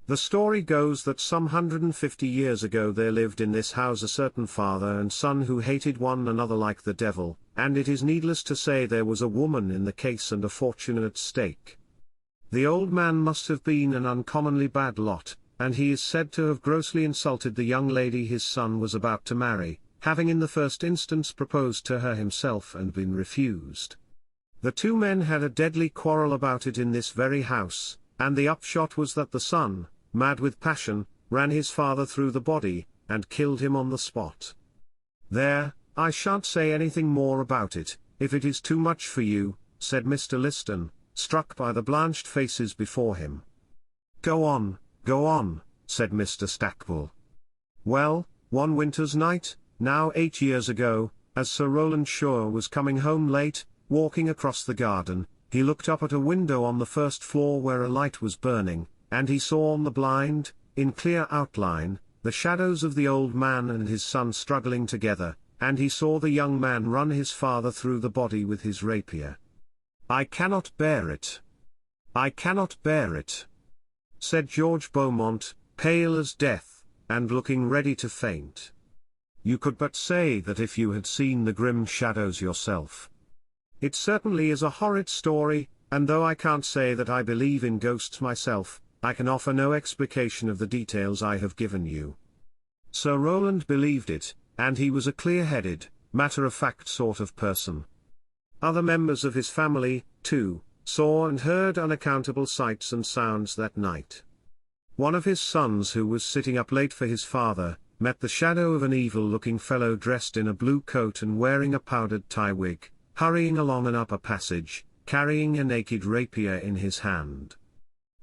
The story goes that some 150 years ago there lived in this house a certain father and son who hated one another like the devil, and it is needless to say there was a woman in the case and a fortune at stake. The old man must have been an uncommonly bad lot, and he is said to have grossly insulted the young lady his son was about to marry, having in the first instance proposed to her himself and been refused. The two men had a deadly quarrel about it in this very house, and the upshot was that the son, mad with passion, ran his father through the body, and killed him on the spot. There, I shan't say anything more about it, if it is too much for you," said Mr. Liston, struck by the blanched faces before him. Go on," said Mr. Stackpole. "Well, one winter's night, now 8 years ago, as Sir Rowland Shaw was coming home late, walking across the garden, he looked up at a window on the first floor where a light was burning, and he saw on the blind, in clear outline, the shadows of the old man and his son struggling together, and he saw the young man run his father through the body with his rapier. I cannot bear it. I cannot bear it," said George Beaumont, pale as death, and looking ready to faint. "You could but say that if you had seen the grim shadows yourself. It certainly is a horrid story, and though I can't say that I believe in ghosts myself, I can offer no explication of the details I have given you. Sir Rowland believed it, and he was a clear-headed, matter-of-fact sort of person. Other members of his family, too, saw and heard unaccountable sights and sounds that night. One of his sons who was sitting up late for his father, met the shadow of an evil-looking fellow dressed in a blue coat and wearing a powdered tie wig, hurrying along an upper passage, carrying a naked rapier in his hand.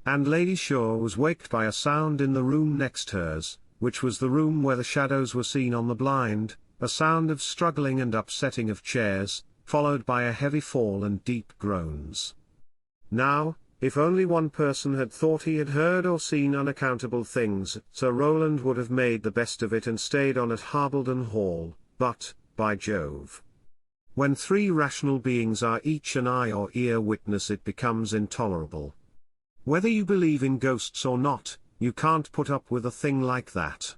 And Lady Shaw was waked by a sound in the room next hers, which was the room where the shadows were seen on the blind, a sound of struggling and upsetting of chairs, followed by a heavy fall and deep groans. Now, if only one person had thought he had heard or seen unaccountable things, Sir Rowland would have made the best of it and stayed on at Harbledon Hall, but, by Jove! When three rational beings are each an eye or ear witness, it becomes intolerable. Whether you believe in ghosts or not, you can't put up with a thing like that.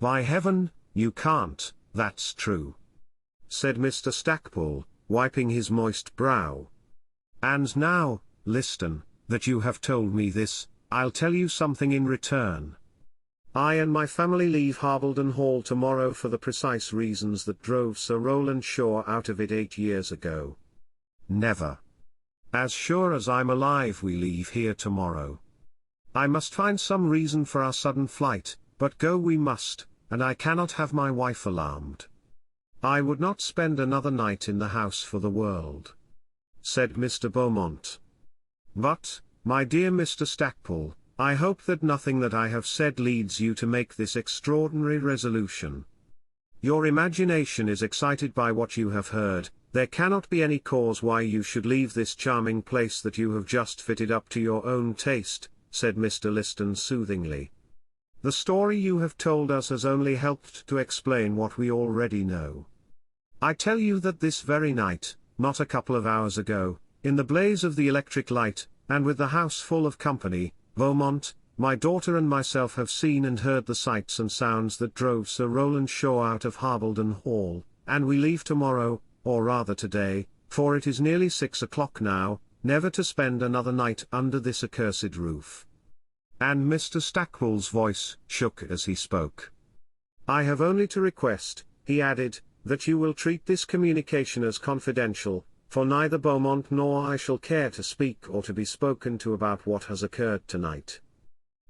By heaven, you can't, that's true," said Mr. Stackpole, wiping his moist brow. "And now, Liston, that you have told me this, I'll tell you something in return. I and my family leave Harbledon Hall tomorrow for the precise reasons that drove Sir Rowland Shaw out of it 8 years ago. Never. As sure as I'm alive we leave here tomorrow. I must find some reason for our sudden flight, but go we must, and I cannot have my wife alarmed. I would not spend another night in the house for the world," said Mr. Beaumont. "But, my dear Mr. Stackpole, I hope that nothing that I have said leads you to make this extraordinary resolution. Your imagination is excited by what you have heard. There cannot be any cause why you should leave this charming place that you have just fitted up to your own taste," said Mr. Liston soothingly. "The story you have told us has only helped to explain what we already know. I tell you that this very night, not a couple of hours ago, in the blaze of the electric light, and with the house full of company, Beaumont, my daughter and myself have seen and heard the sights and sounds that drove Sir Rowland Shaw out of Harbledon Hall, and we leave tomorrow, or rather today, for it is nearly 6 o'clock now, never to spend another night under this accursed roof." And Mr. Stackpole's voice shook as he spoke. "I have only to request," he added, "that you will treat this communication as confidential, for neither Beaumont nor I shall care to speak or to be spoken to about what has occurred tonight."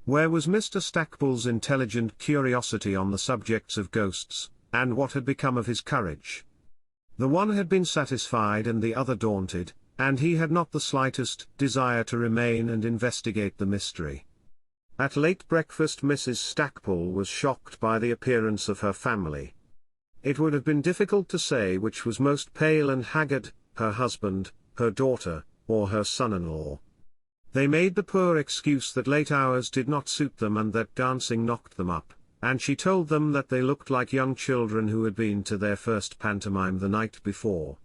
Where was Mr. Stackpole's intelligent curiosity on the subjects of ghosts, and what had become of his courage? The one had been satisfied and the other daunted, and he had not the slightest desire to remain and investigate the mystery. At late breakfast Mrs. Stackpole was shocked by the appearance of her family. It would have been difficult to say which was most pale and haggard, her husband, her daughter, or her son-in-law. They made the poor excuse that late hours did not suit them and that dancing knocked them up, and she told them that they looked like young children who had been to their first pantomime the night before.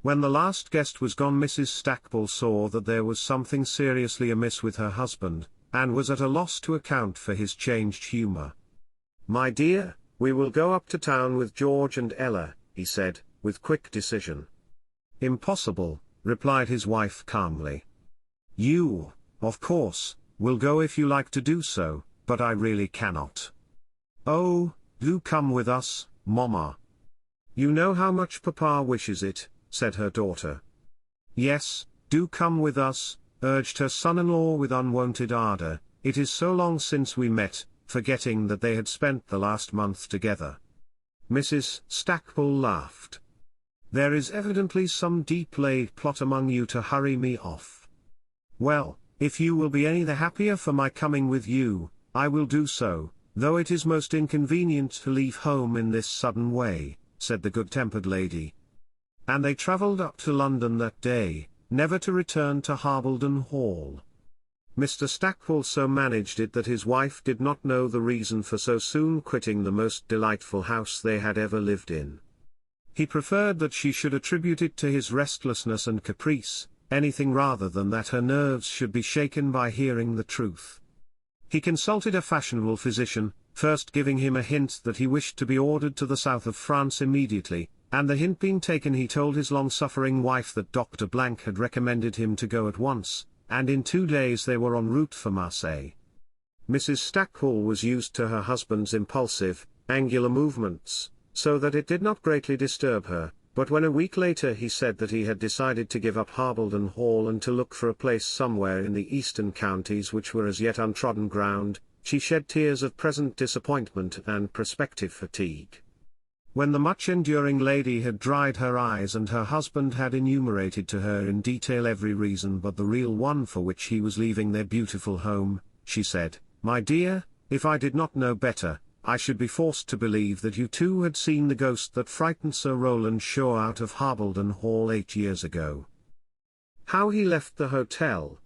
When the last guest was gone Mrs. Stackpole saw that there was something seriously amiss with her husband, and was at a loss to account for his changed humour. "My dear, we will go up to town with George and Ella," he said, with quick decision. "Impossible," replied his wife calmly. "You, of course, will go if you like to do so, but I really cannot." "Oh, do come with us, Mamma. You know how much Papa wishes it," said her daughter. "Yes, do come with us," urged her son-in-law with unwonted ardour. "It is so long since we met," forgetting that they had spent the last month together. Mrs. Stackpole laughed. "There is evidently some deep-laid plot among you to hurry me off. Well, if you will be any the happier for my coming with you, I will do so, though it is most inconvenient to leave home in this sudden way," said the good-tempered lady. And they travelled up to London that day, never to return to Harbledon Hall. Mr. Stackpole so managed it that his wife did not know the reason for so soon quitting the most delightful house they had ever lived in. He preferred that she should attribute it to his restlessness and caprice, anything rather than that her nerves should be shaken by hearing the truth. He consulted a fashionable physician, first giving him a hint that he wished to be ordered to the south of France immediately, and the hint being taken he told his long-suffering wife that Dr. Blank had recommended him to go at once, and in 2 days they were en route for Marseille. Mrs. Stackpole was used to her husband's impulsive, angular movements, so that it did not greatly disturb her, but when a week later he said that he had decided to give up Harbledon Hall and to look for a place somewhere in the eastern counties which were as yet untrodden ground, she shed tears of present disappointment and prospective fatigue. When the much-enduring lady had dried her eyes and her husband had enumerated to her in detail every reason but the real one for which he was leaving their beautiful home, she said, "My dear, if I did not know better, I should be forced to believe that you too had seen the ghost that frightened Sir Rowland Shaw out of Harbledon Hall 8 years ago." How he left the hotel.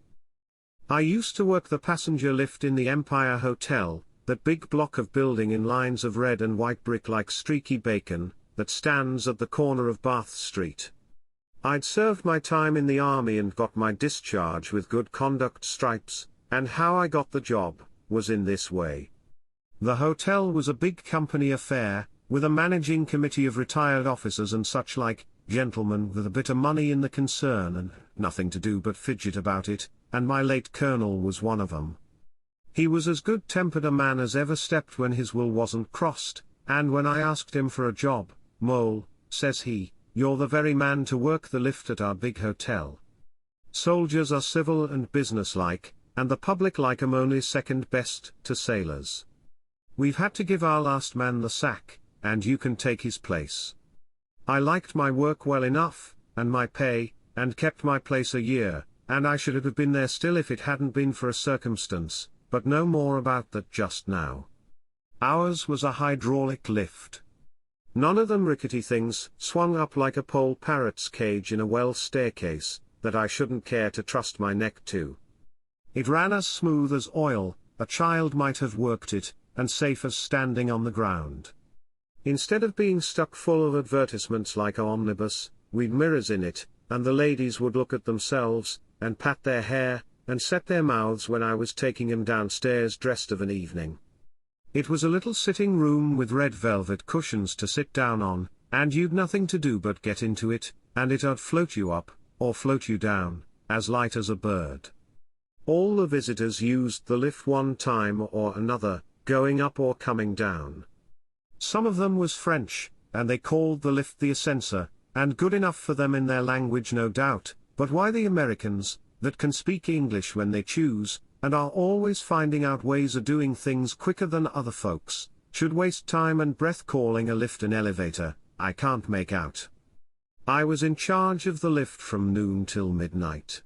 I used to work the passenger lift in the Empire Hotel, that big block of building in lines of red and white brick like streaky bacon, that stands at the corner of Bath Street. I'd served my time in the army and got my discharge with good conduct stripes, and how I got the job was in this way. The hotel was a big company affair, with a managing committee of retired officers and such like, gentlemen with a bit of money in the concern and nothing to do but fidget about it, and my late colonel was one of 'em. He was as good-tempered a man as ever stepped when his will wasn't crossed, and when I asked him for a job, "Mole," says he, "you're the very man to work the lift at our big hotel. Soldiers are civil and businesslike, and the public like 'em only second best to sailors. We've had to give our last man the sack, and you can take his place." I liked my work well enough, and my pay, and kept my place a year, and I should have been there still if it hadn't been for a circumstance, but no more about that just now. Ours was a hydraulic lift. None of them rickety things, swung up like a pole parrot's cage in a well staircase, that I shouldn't care to trust my neck to. It ran as smooth as oil, a child might have worked it, and safe as standing on the ground. Instead of being stuck full of advertisements like a omnibus, we'd mirrors in it, and the ladies would look at themselves, and pat their hair, and set their mouths when I was taking 'em downstairs dressed of an evening. It was a little sitting room with red velvet cushions to sit down on, and you'd nothing to do but get into it, and it'd float you up, or float you down, as light as a bird. All the visitors used the lift one time or another, going up or coming down. Some of them was French, and they called the lift the ascensor, and good enough for them in their language no doubt, but why the Americans, that can speak English when they choose, and are always finding out ways of doing things quicker than other folks, should waste time and breath calling a lift an elevator, I can't make out. I was in charge of the lift from noon till midnight.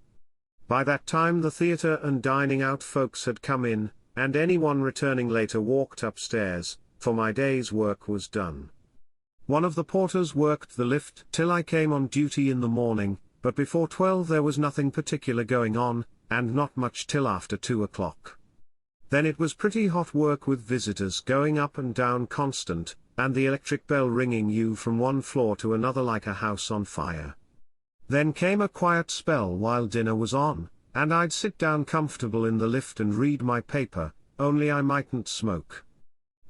By that time the theatre and dining out folks had come in, and anyone returning later walked upstairs, for my day's work was done. One of the porters worked the lift till I came on duty in the morning, but before 12 there was nothing particular going on, and not much till after 2 o'clock. Then it was pretty hot work with visitors going up and down constant, and the electric bell ringing you from one floor to another like a house on fire. Then came a quiet spell while dinner was on, and I'd sit down comfortable in the lift and read my paper, only I mightn't smoke.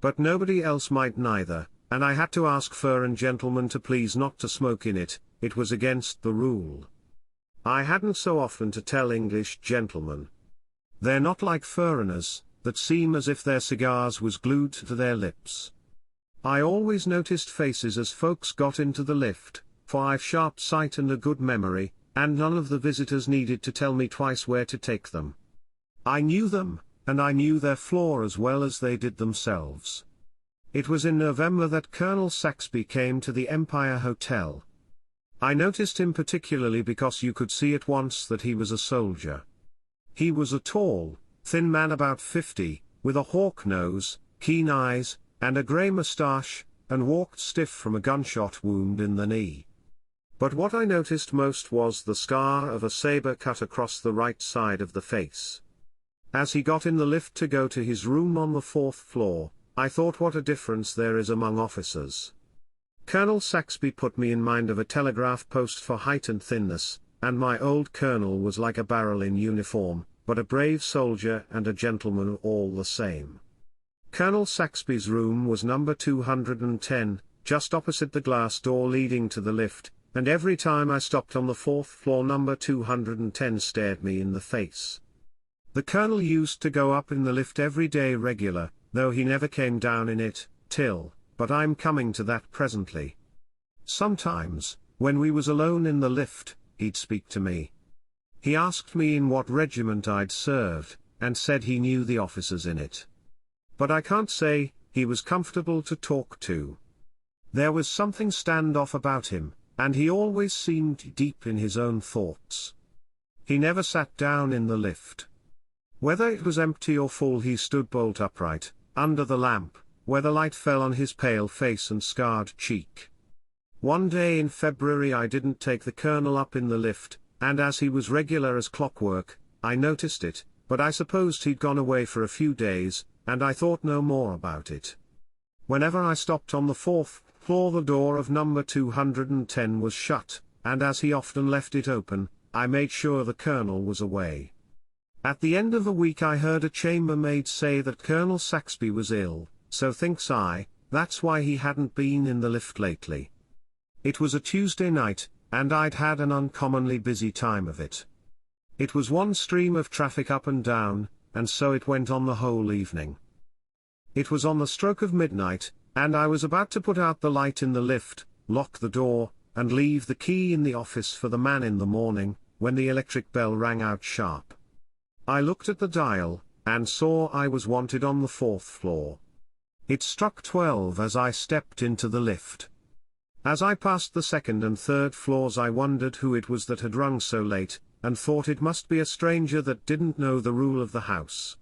But nobody else might neither, and I had to ask furrin gentlemen to please not to smoke in it. It was against the rule. I hadn't so often to tell English gentlemen. They're not like foreigners, that seem as if their cigars was glued to their lips. I always noticed faces as folks got into the lift, for I've sharp sight and a good memory, and none of the visitors needed to tell me twice where to take them. I knew them, and I knew their floor as well as they did themselves. It was in November that Colonel Saxby came to the Empire Hotel. I noticed him particularly because you could see at once that he was a soldier. He was a tall, thin man about 50, with a hawk nose, keen eyes, and a grey moustache, and walked stiff from a gunshot wound in the knee. But what I noticed most was the scar of a sabre cut across the right side of the face. As he got in the lift to go to his room on the 4th floor, I thought what a difference there is among officers. Colonel Saxby put me in mind of a telegraph post for height and thinness, and my old colonel was like a barrel in uniform, but a brave soldier and a gentleman all the same. Colonel Saxby's room was number 210, just opposite the glass door leading to the lift, and every time I stopped on the 4th floor number 210 stared me in the face. The colonel used to go up in the lift every day regular, though he never came down in it, but I'm coming to that presently. Sometimes, when we was alone in the lift, he'd speak to me. He asked me in what regiment I'd served, and said he knew the officers in it. But I can't say, he was comfortable to talk to. There was something standoff about him, and he always seemed deep in his own thoughts. He never sat down in the lift. Whether it was empty or full, he stood bolt upright, under the lamp, where the light fell on his pale face and scarred cheek. One day in February I didn't take the Colonel up in the lift, and as he was regular as clockwork, I noticed it, but I supposed he'd gone away for a few days, and I thought no more about it. Whenever I stopped on the 4th floor, the door of number 210 was shut, and as he often left it open, I made sure the Colonel was away. At the end of a week I heard a chambermaid say that Colonel Saxby was ill, so thinks I, that's why he hadn't been in the lift lately. It was a Tuesday night, and I'd had an uncommonly busy time of it. It was one stream of traffic up and down, and so it went on the whole evening. It was on the stroke of midnight, and I was about to put out the light in the lift, lock the door, and leave the key in the office for the man in the morning, when the electric bell rang out sharp. I looked at the dial, and saw I was wanted on the 4th floor. It struck 12 as I stepped into the lift. As I passed the 2nd and 3rd floors I wondered who it was that had rung so late, and thought it must be a stranger that didn't know the rule of the house.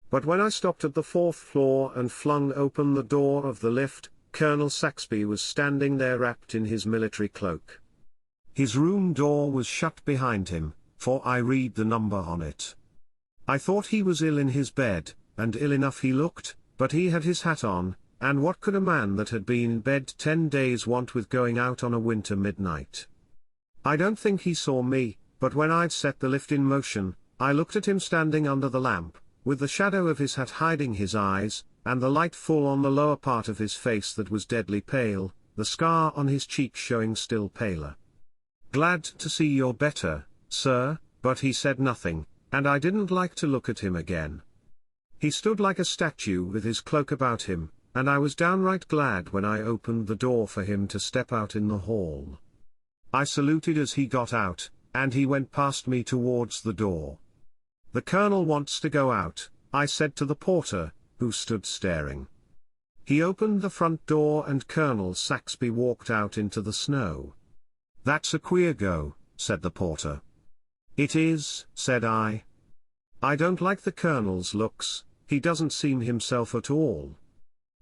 But when I stopped at the 4th floor and flung open the door of the lift, Colonel Saxby was standing there wrapped in his military cloak. His room door was shut behind him, for I read the number on it. I thought he was ill in his bed, and ill enough he looked, but he had his hat on, and what could a man that had been in bed 10 days want with going out on a winter midnight? I don't think he saw me, but when I'd set the lift in motion, I looked at him standing under the lamp, with the shadow of his hat hiding his eyes, and the light full on the lower part of his face that was deadly pale, the scar on his cheek showing still paler. "Glad to see you're better, sir," but he said nothing, and I didn't like to look at him again. He stood like a statue with his cloak about him, and I was downright glad when I opened the door for him to step out in the hall. I saluted as he got out, and he went past me towards the door. "The Colonel wants to go out," I said to the porter, who stood staring. He opened the front door and Colonel Saxby walked out into the snow. "That's a queer go," said the porter. "It is," said I. "I don't like the Colonel's looks, he doesn't seem himself at all.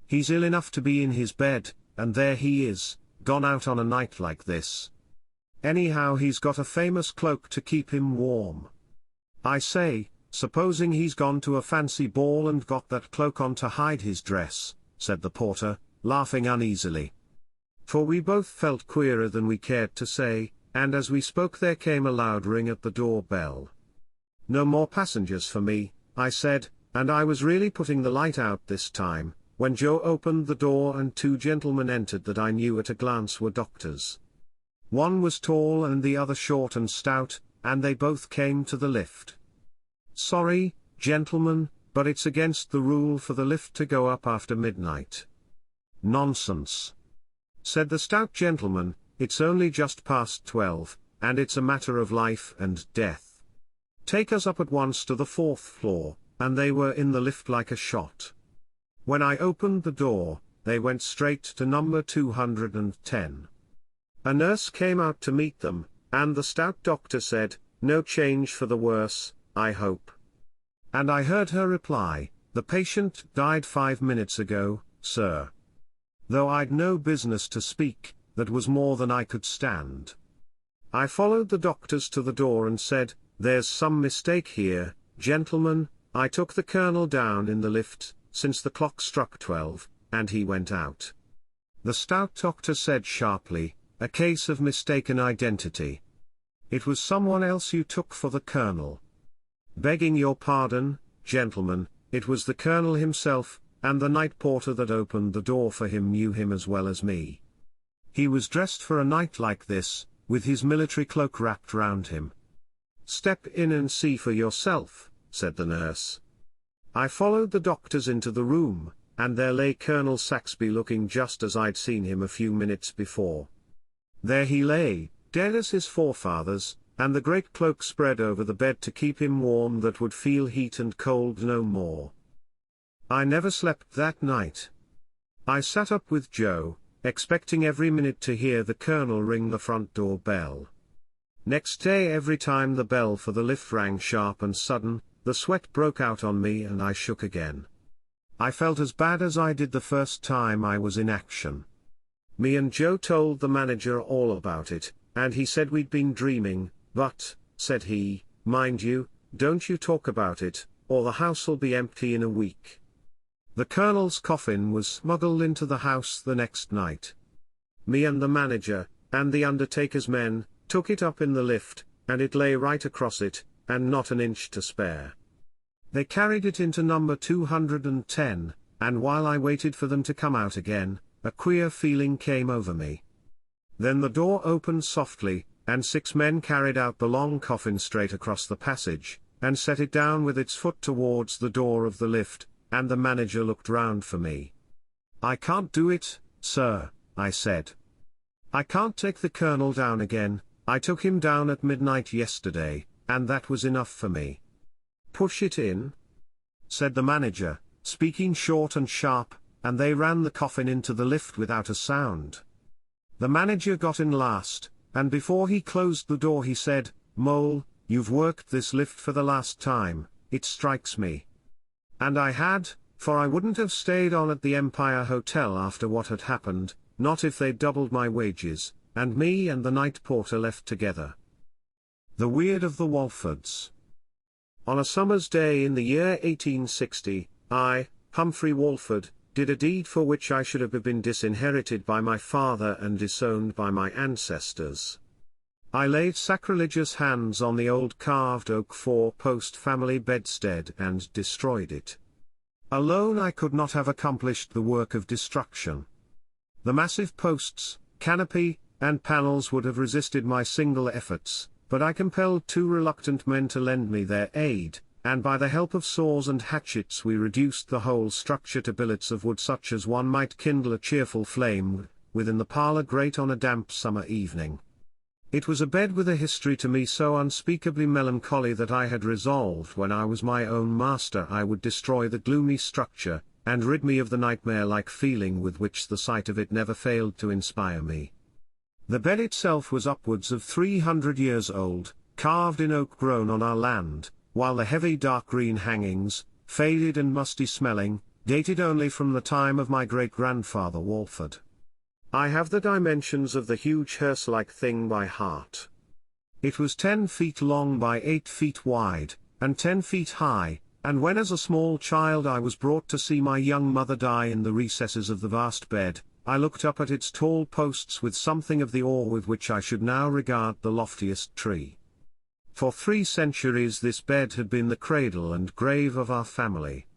He's ill enough to be in his bed, and there he is, gone out on a night like this. Anyhow he's got a famous cloak to keep him warm. I say, supposing he's gone to a fancy ball and got that cloak on to hide his dress," said the porter, laughing uneasily. For we both felt queerer than we cared to say, and as we spoke there came a loud ring at the door bell. "No more passengers for me," I said, and I was really putting the light out this time, when Joe opened the door and 2 gentlemen entered that I knew at a glance were doctors. One was tall and the other short and stout, and they both came to the lift. "Sorry, gentlemen, but it's against the rule for the lift to go up after midnight." "Nonsense," said the stout gentleman, "it's only just past 12, and it's a matter of life and death. Take us up at once to the 4th floor," and they were in the lift like a shot. When I opened the door, they went straight to number 210. A nurse came out to meet them, and the stout doctor said, "No change for the worse, I hope?" And I heard her reply, "The patient died 5 minutes ago, sir." Though I'd no business to speak, that was more than I could stand. I followed the doctors to the door and said, "There's some mistake here, gentlemen, I took the Colonel down in the lift, since the clock struck 12, and he went out." The stout doctor said sharply, "A case of mistaken identity. It was someone else you took for the Colonel." "Begging your pardon, gentlemen, it was the Colonel himself, and the night porter that opened the door for him knew him as well as me. He was dressed for a night like this, with his military cloak wrapped round him." "Step in and see for yourself," said the nurse. I followed the doctors into the room, and there lay Colonel Saxby looking just as I'd seen him a few minutes before. There he lay, dead as his forefathers, and the great cloak spread over the bed to keep him warm that would feel heat and cold no more. I never slept that night. I sat up with Joe, expecting every minute to hear the Colonel ring the front door bell. Next day, every time the bell for the lift rang sharp and sudden, the sweat broke out on me and I shook again. I felt as bad as I did the first time I was in action. Me and Joe told the manager all about it, and he said we'd been dreaming, but, said he, mind you, don't you talk about it, or the house'll be empty in a week. The Colonel's coffin was smuggled into the house the next night. Me and the manager, and the undertaker's men, took it up in the lift, and it lay right across it, and not an inch to spare. They carried it into number 210, and while I waited for them to come out again, a queer feeling came over me. Then the door opened softly, and 6 men carried out the long coffin straight across the passage, and set it down with its foot towards the door of the lift, and the manager looked round for me. "I can't do it, sir," I said. "I can't take the Colonel down again. I took him down at midnight yesterday, and that was enough for me." "Push it in," said the manager, speaking short and sharp, and they ran the coffin into the lift without a sound. The manager got in last, and before he closed the door he said, "Mole, you've worked this lift for the last time, it strikes me." And I had, for I wouldn't have stayed on at the Empire Hotel after what had happened, not if they'd doubled my wages, and me and the night porter left together. The Weird of the Walfords. On a summer's day in the year 1860, I, Humphrey Walford, did a deed for which I should have been disinherited by my father and disowned by my ancestors. I laid sacrilegious hands on the old carved oak 4-post family bedstead and destroyed it. Alone I could not have accomplished the work of destruction. The massive posts, canopy, and panels would have resisted my single efforts, but I compelled 2 reluctant men to lend me their aid, and by the help of saws and hatchets we reduced the whole structure to billets of wood such as one might kindle a cheerful flame within the parlour grate on a damp summer evening. It was a bed with a history to me so unspeakably melancholy that I had resolved when I was my own master I would destroy the gloomy structure, and rid me of the nightmare-like feeling with which the sight of it never failed to inspire me. The bed itself was upwards of 300 years old, carved in oak grown on our land, while the heavy dark green hangings, faded and musty smelling, dated only from the time of my great-grandfather Walford. I have the dimensions of the huge hearse-like thing by heart. It was 10 feet long by 8 feet wide, and 10 feet high, and when as a small child I was brought to see my young mother die in the recesses of the vast bed, I looked up at its tall posts with something of the awe with which I should now regard the loftiest tree. For 3 centuries this bed had been the cradle and grave of our family.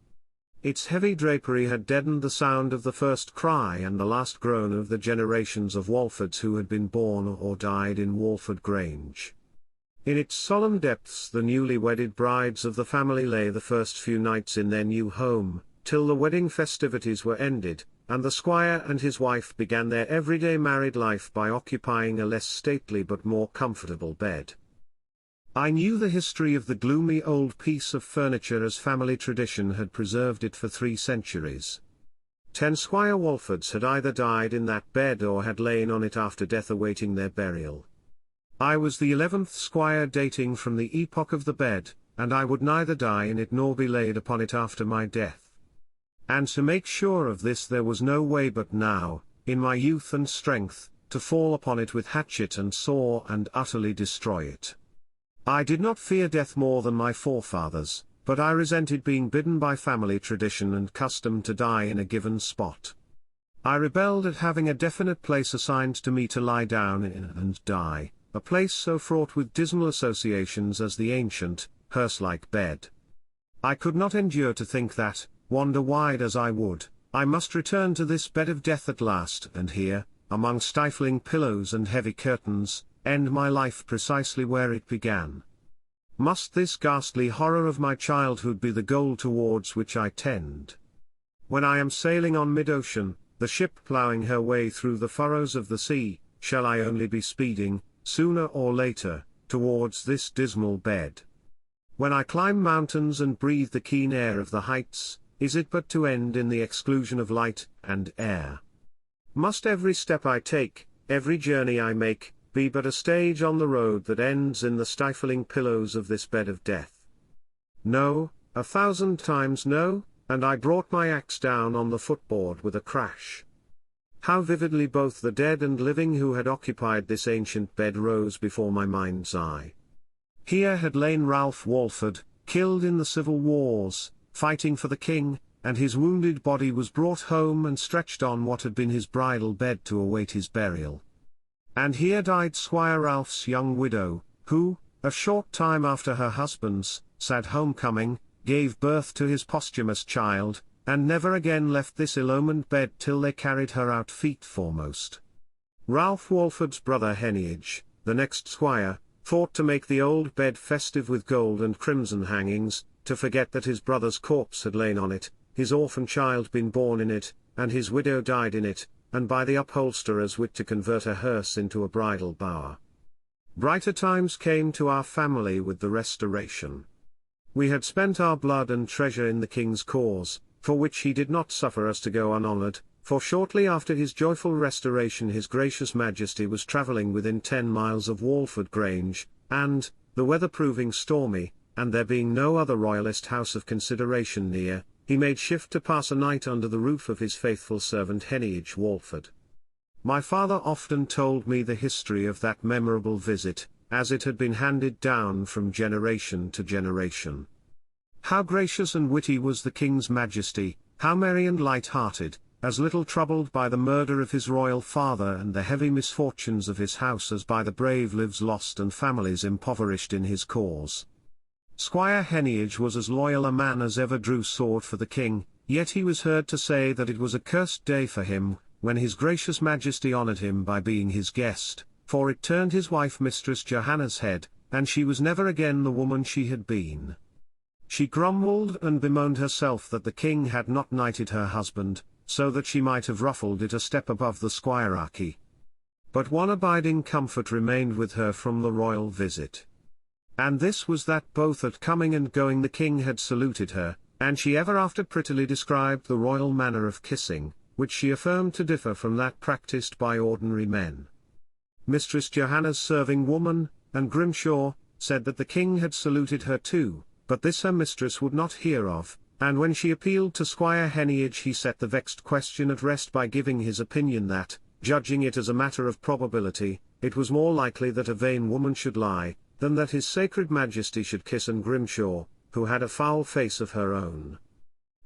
Its heavy drapery had deadened the sound of the first cry and the last groan of the generations of Walfords who had been born or died in Walford Grange. In its solemn depths the newly wedded brides of the family lay the first few nights in their new home, till the wedding festivities were ended, and the squire and his wife began their everyday married life by occupying a less stately but more comfortable bed. I knew the history of the gloomy old piece of furniture as family tradition had preserved it for 3 centuries. 10 Squire Walfords had either died in that bed or had lain on it after death awaiting their burial. I was the 11th squire dating from the epoch of the bed, and I would neither die in it nor be laid upon it after my death. And to make sure of this there was no way but now, in my youth and strength, to fall upon it with hatchet and saw and utterly destroy it. I did not fear death more than my forefathers, but I resented being bidden by family tradition and custom to die in a given spot. I rebelled at having a definite place assigned to me to lie down in and die, a place so fraught with dismal associations as the ancient, hearse-like bed. I could not endure to think that, wander wide as I would, I must return to this bed of death at last and here, among stifling pillows and heavy curtains, end my life precisely where it began. Must this ghastly horror of my childhood be the goal towards which I tend? When I am sailing on mid-ocean, the ship ploughing her way through the furrows of the sea, shall I only be speeding, sooner or later, towards this dismal bed? When I climb mountains and breathe the keen air of the heights, is it but to end in the exclusion of light and air? Must every step I take, every journey I make, be but a stage on the road that ends in the stifling pillows of this bed of death? No, 1,000 times no, and I brought my axe down on the footboard with a crash. How vividly both the dead and living who had occupied this ancient bed rose before my mind's eye. Here had lain Ralph Walford, killed in the civil wars, fighting for the king, and his wounded body was brought home and stretched on what had been his bridal bed to await his burial. And here died Squire Ralph's young widow, who, a short time after her husband's sad homecoming, gave birth to his posthumous child, and never again left this ill-omened bed till they carried her out feet foremost. Ralph Walford's brother Heneage, the next squire, thought to make the old bed festive with gold and crimson hangings, to forget that his brother's corpse had lain on it, his orphan child been born in it, and his widow died in it, and by the upholsterer's wit to convert a hearse into a bridal bower. Brighter times came to our family with the Restoration. We had spent our blood and treasure in the king's cause, for which he did not suffer us to go unhonoured, for shortly after his joyful restoration his gracious majesty was travelling within 10 miles of Walford Grange, and, the weather proving stormy, and there being no other royalist house of consideration near, he made shift to pass a night under the roof of his faithful servant Heneage Walford. My father often told me the history of that memorable visit, as it had been handed down from generation to generation. How gracious and witty was the king's majesty, how merry and light-hearted, as little troubled by the murder of his royal father and the heavy misfortunes of his house as by the brave lives lost and families impoverished in his cause. Squire Heneage was as loyal a man as ever drew sword for the king, yet he was heard to say that it was a cursed day for him, when his gracious majesty honoured him by being his guest, for it turned his wife Mistress Johanna's head, and she was never again the woman she had been. She grumbled and bemoaned herself that the king had not knighted her husband, so that she might have ruffled it a step above the squirearchy. But one abiding comfort remained with her from the royal visit. And this was that both at coming and going the king had saluted her, and she ever after prettily described the royal manner of kissing, which she affirmed to differ from that practised by ordinary men. Mistress Johanna's serving woman, and Grimshaw, said that the king had saluted her too, but this her mistress would not hear of, and when she appealed to Squire Heneage he set the vexed question at rest by giving his opinion that, judging it as a matter of probability, it was more likely that a vain woman should lie, than that his sacred majesty should kiss an Grimshaw, who had a foul face of her own.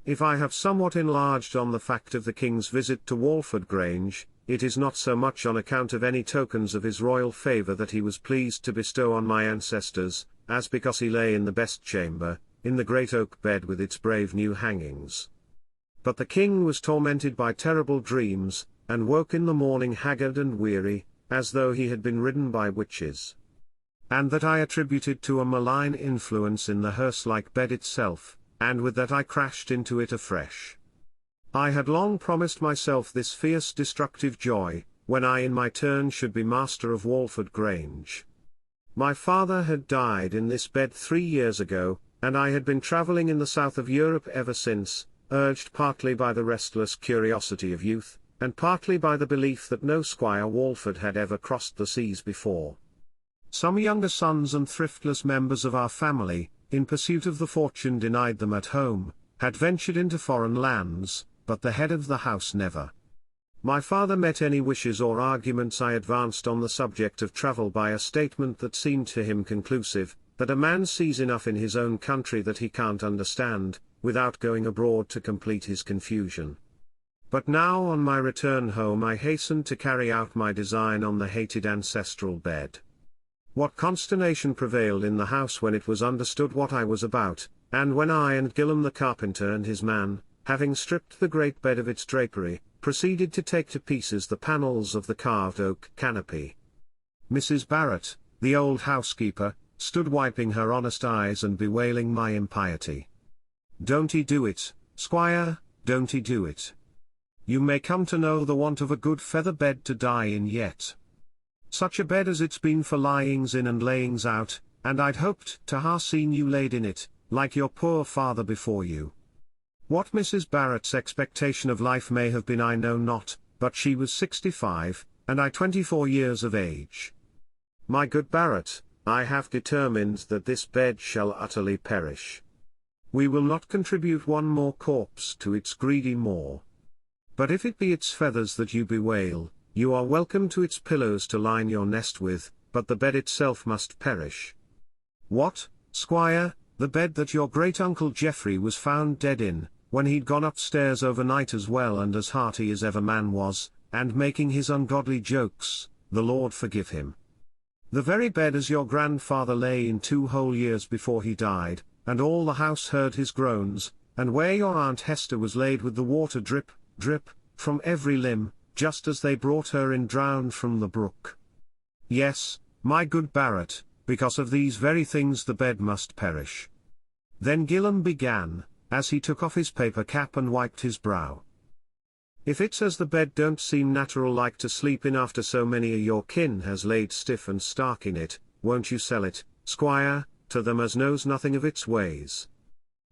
If I have somewhat enlarged on the fact of the king's visit to Walford Grange, it is not so much on account of any tokens of his royal favour that he was pleased to bestow on my ancestors, as because he lay in the best chamber, in the great oak bed with its brave new hangings. But the king was tormented by terrible dreams, and woke in the morning haggard and weary, as though he had been ridden by witches. And that I attributed to a malign influence in the hearse-like bed itself, and with that I crashed into it afresh. I had long promised myself this fierce destructive joy, when I in my turn should be master of Walford Grange. My father had died in this bed 3 years ago, and I had been travelling in the south of Europe ever since, urged partly by the restless curiosity of youth, and partly by the belief that no Squire Walford had ever crossed the seas before. Some younger sons and thriftless members of our family, in pursuit of the fortune denied them at home, had ventured into foreign lands, but the head of the house never. My father met any wishes or arguments I advanced on the subject of travel by a statement that seemed to him conclusive, that a man sees enough in his own country that he can't understand, without going abroad to complete his confusion. But now on my return home I hastened to carry out my design on the hated ancestral bed. What consternation prevailed in the house when it was understood what I was about, and when I and Gillam the carpenter and his man, having stripped the great bed of its drapery, proceeded to take to pieces the panels of the carved oak canopy. Mrs. Barrett, the old housekeeper, stood wiping her honest eyes and bewailing my impiety. "Don't 'ee do it, squire, don't 'ee do it. You may come to know the want of a good feather bed to die in yet. Such a bed as it's been for lyings in and layings out, and I'd hoped to ha' seen you laid in it, like your poor father before you." What Mrs. Barrett's expectation of life may have been I know not, but she was 65, and I 24 years of age. My good Barrett, I have determined that this bed shall utterly perish. We will not contribute one more corpse to its greedy maw. But if it be its feathers that you bewail, you are welcome to its pillows to line your nest with, but the bed itself must perish. What, squire, the bed that your great-uncle Geoffrey was found dead in, when he'd gone upstairs overnight as well and as hearty as ever man was, and making his ungodly jokes, the Lord forgive him. The very bed as your grandfather lay in 2 whole years before he died, and all the house heard his groans, and where your Aunt Hester was laid with the water drip, drip, from every limb, just as they brought her in drowned from the brook. Yes, my good Barrett, because of these very things the bed must perish. Then Gillam began, as he took off his paper cap and wiped his brow. If it's as the bed don't seem natural like to sleep in after so many o' your kin has laid stiff and stark in it, won't you sell it, squire, to them as knows nothing of its ways?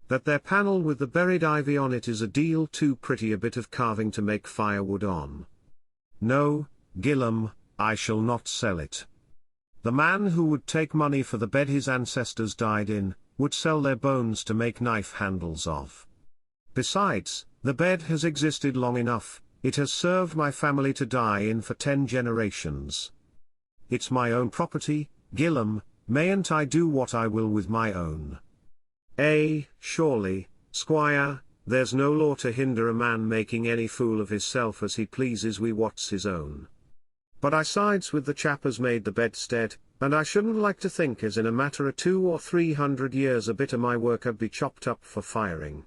That there panel with the buried ivy on it is a deal too pretty a bit of carving to make firewood on. No, Gillam, I shall not sell it. The man who would take money for the bed his ancestors died in, would sell their bones to make knife handles of. Besides, the bed has existed long enough, it has served my family to die in for 10 generations. It's my own property, Gillam, mayn't I do what I will with my own? Surely, squire, there's no law to hinder a man making any fool of hisself as he pleases wi' what's his own. But I sides with the chap as made the bedstead, and I shouldn't like to think as in a matter of 200 or 300 years a bit of my work 'ud be chopped up for firing.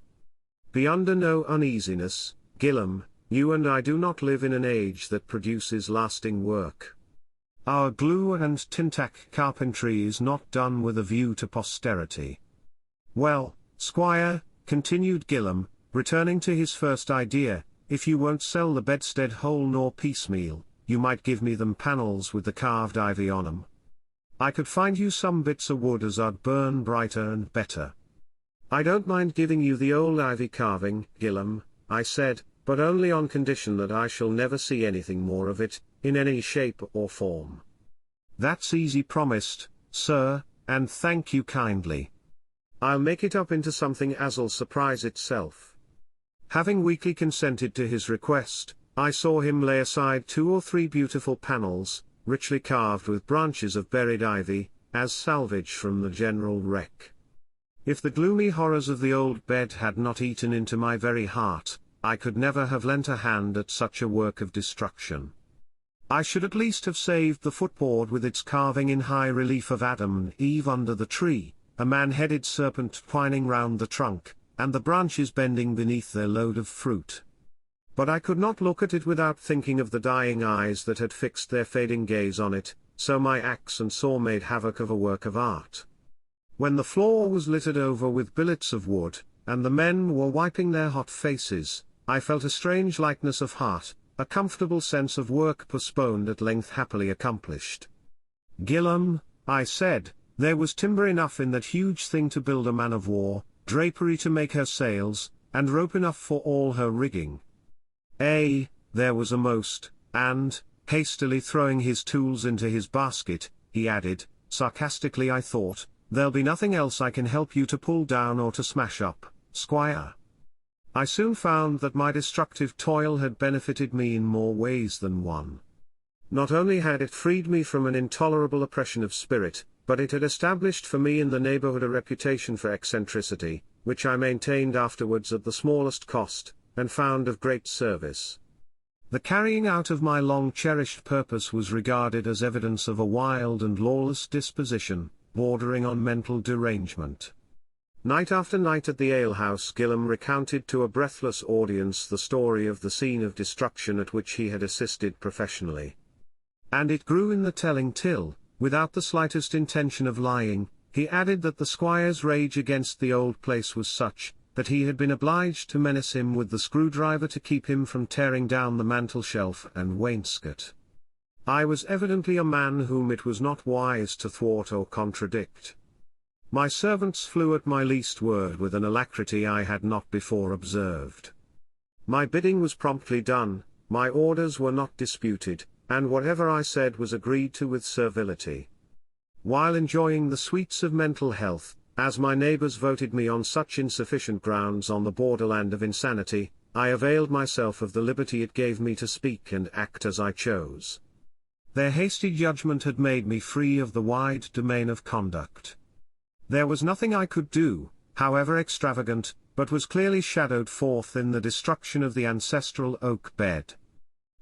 Be under no uneasiness, Gillam, you and I do not live in an age that produces lasting work. Our glue and tintack carpentry is not done with a view to posterity. Well, squire, continued Gillam, returning to his first idea, if you won't sell the bedstead whole nor piecemeal, you might give me them panels with the carved ivy on 'em. I could find you some bits o' wood as I'd burn brighter and better. I don't mind giving you the old ivy carving, Gillam, I said, but only on condition that I shall never see anything more of it, in any shape or form. That's easy promised, sir, and thank you kindly. I'll make it up into something as'll surprise itself. Having weakly consented to his request, I saw him lay aside 2 or 3 beautiful panels, richly carved with branches of buried ivy, as salvage from the general wreck. If the gloomy horrors of the old bed had not eaten into my very heart, I could never have lent a hand at such a work of destruction. I should at least have saved the footboard with its carving in high relief of Adam and Eve under the tree, a man-headed serpent twining round the trunk, and the branches bending beneath their load of fruit. But I could not look at it without thinking of the dying eyes that had fixed their fading gaze on it, so my axe and saw made havoc of a work of art. When the floor was littered over with billets of wood, and the men were wiping their hot faces, I felt a strange lightness of heart, a comfortable sense of work postponed at length happily accomplished. Gillam, I said, there was timber enough in that huge thing to build a man-of-war, drapery to make her sails, and rope enough for all her rigging. There was a most, and, hastily throwing his tools into his basket, he added, sarcastically I thought, there'll be nothing else I can help you to pull down or to smash up, squire. I soon found that my destructive toil had benefited me in more ways than one. Not only had it freed me from an intolerable oppression of spirit, but it had established for me in the neighborhood a reputation for eccentricity, which I maintained afterwards at the smallest cost, and found of great service. The carrying out of my long-cherished purpose was regarded as evidence of a wild and lawless disposition, bordering on mental derangement. Night after night at the alehouse Gillam recounted to a breathless audience the story of the scene of destruction at which he had assisted professionally. And it grew in the telling till, without the slightest intention of lying, he added that the squire's rage against the old place was such, that he had been obliged to menace him with the screwdriver to keep him from tearing down the mantel-shelf and wainscot. I was evidently a man whom it was not wise to thwart or contradict. My servants flew at my least word with an alacrity I had not before observed. My bidding was promptly done, my orders were not disputed, and whatever I said was agreed to with servility. While enjoying the sweets of mental health, as my neighbors voted me on such insufficient grounds on the borderland of insanity, I availed myself of the liberty it gave me to speak and act as I chose. Their hasty judgment had made me free of the wide domain of conduct. There was nothing I could do, however extravagant, but was clearly shadowed forth in the destruction of the ancestral oak bed.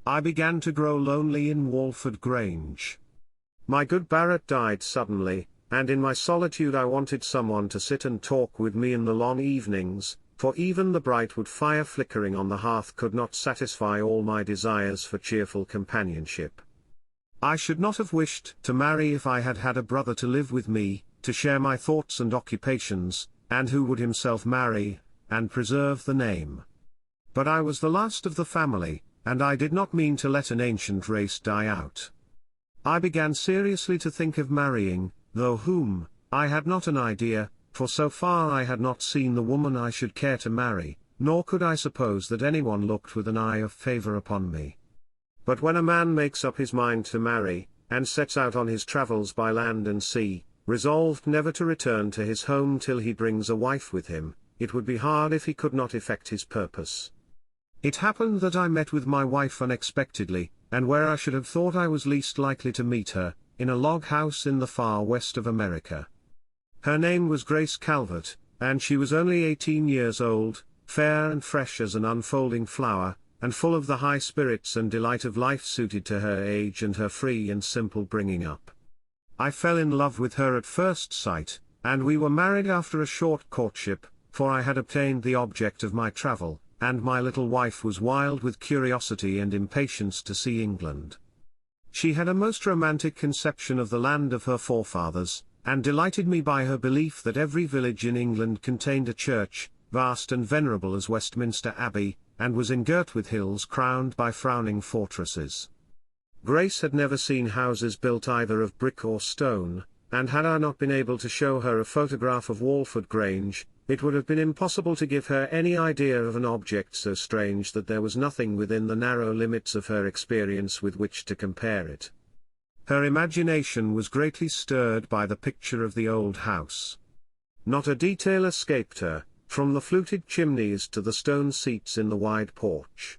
I began to grow lonely in Walford Grange. My good Barrett died suddenly, and in my solitude I wanted someone to sit and talk with me in the long evenings, for even the bright wood fire flickering on the hearth could not satisfy all my desires for cheerful companionship. I should not have wished to marry if I had had a brother to live with me, to share my thoughts and occupations, and who would himself marry, and preserve the name. But I was the last of the family, and I did not mean to let an ancient race die out. I began seriously to think of marrying, though whom, I had not an idea, for so far I had not seen the woman I should care to marry, nor could I suppose that anyone looked with an eye of favor upon me. But when a man makes up his mind to marry, and sets out on his travels by land and sea, resolved never to return to his home till he brings a wife with him, it would be hard if he could not effect his purpose. It happened that I met with my wife unexpectedly, and where I should have thought I was least likely to meet her, in a log house in the far west of America. Her name was Grace Calvert, and she was only 18 years old, fair and fresh as an unfolding flower, and full of the high spirits and delight of life suited to her age and her free and simple bringing up. I fell in love with her at first sight, and we were married after a short courtship, for I had obtained the object of my travel, and my little wife was wild with curiosity and impatience to see England. She had a most romantic conception of the land of her forefathers, and delighted me by her belief that every village in England contained a church, vast and venerable as Westminster Abbey, and was engirt with hills crowned by frowning fortresses. Grace had never seen houses built either of brick or stone, and had I not been able to show her a photograph of Walford Grange, it would have been impossible to give her any idea of an object so strange that there was nothing within the narrow limits of her experience with which to compare it. Her imagination was greatly stirred by the picture of the old house. Not a detail escaped her, from the fluted chimneys to the stone seats in the wide porch.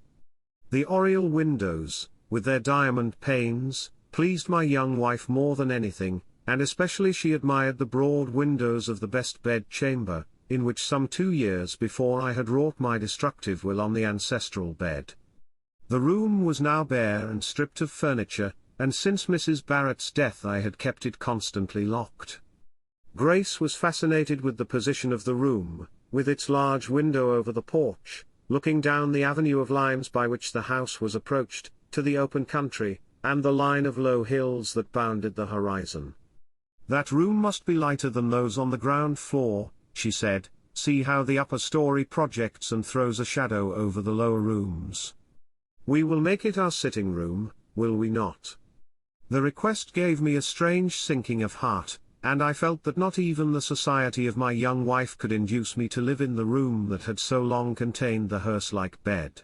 The oriel windows, with their diamond panes, pleased my young wife more than anything, and especially she admired the broad windows of the best bed-chamber, in which some 2 years before I had wrought my destructive will on the ancestral bed. The room was now bare and stripped of furniture, and since Mrs. Barrett's death I had kept it constantly locked. Grace was fascinated with the position of the room, with its large window over the porch, looking down the avenue of limes by which the house was approached, to the open country, and the line of low hills that bounded the horizon. "That room must be lighter than those on the ground floor," she said. "See how the upper story projects and throws a shadow over the lower rooms. We will make it our sitting room, will we not?" The request gave me a strange sinking of heart, and I felt that not even the society of my young wife could induce me to live in the room that had so long contained the hearse-like bed.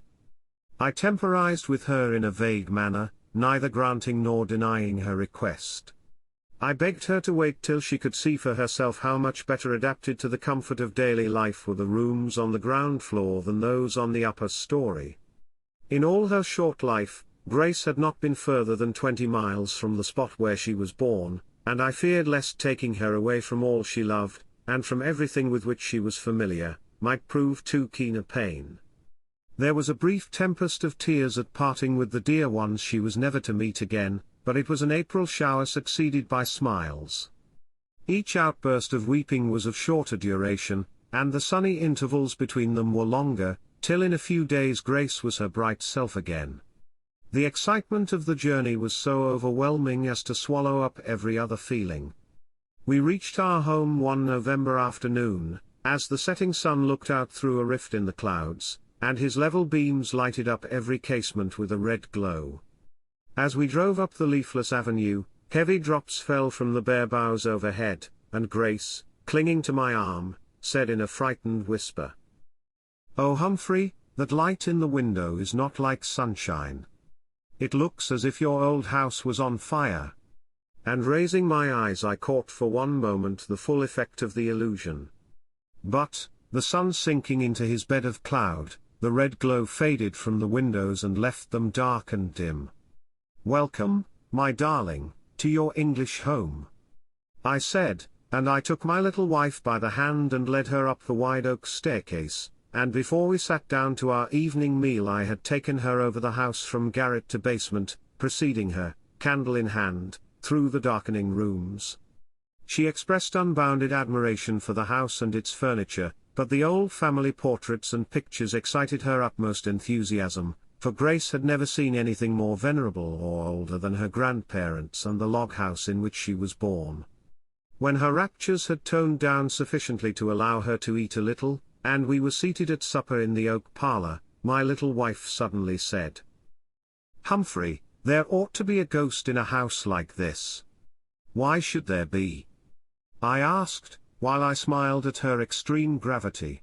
I temporized with her in a vague manner, neither granting nor denying her request. I begged her to wait till she could see for herself how much better adapted to the comfort of daily life were the rooms on the ground floor than those on the upper story. In all her short life, Grace had not been further than 20 miles from the spot where she was born, and I feared lest taking her away from all she loved, and from everything with which she was familiar, might prove too keen a pain. There was a brief tempest of tears at parting with the dear ones she was never to meet again, but it was an April shower succeeded by smiles. Each outburst of weeping was of shorter duration, and the sunny intervals between them were longer, till in a few days Grace was her bright self again. The excitement of the journey was so overwhelming as to swallow up every other feeling. We reached our home one November afternoon, as the setting sun looked out through a rift in the clouds, and his level beams lighted up every casement with a red glow. As we drove up the leafless avenue, heavy drops fell from the bare boughs overhead, and Grace, clinging to my arm, said in a frightened whisper, "Oh Humphrey, that light in the window is not like sunshine. It looks as if your old house was on fire. And raising my eyes I caught for one moment the full effect of the illusion. But, the sun sinking into his bed of cloud, the red glow faded from the windows and left them dark and dim. "Welcome, my darling, to your English home," I said, and I took my little wife by the hand and led her up the wide oak staircase, and before we sat down to our evening meal I had taken her over the house from garret to basement, preceding her, candle in hand, through the darkening rooms. She expressed unbounded admiration for the house and its furniture, but the old family portraits and pictures excited her utmost enthusiasm, for Grace had never seen anything more venerable or older than her grandparents and the log house in which she was born. When her raptures had toned down sufficiently to allow her to eat a little, and we were seated at supper in the oak parlor, my little wife suddenly said, "Humphrey, there ought to be a ghost in a house like this." "Why should there be?" I asked, while I smiled at her extreme gravity.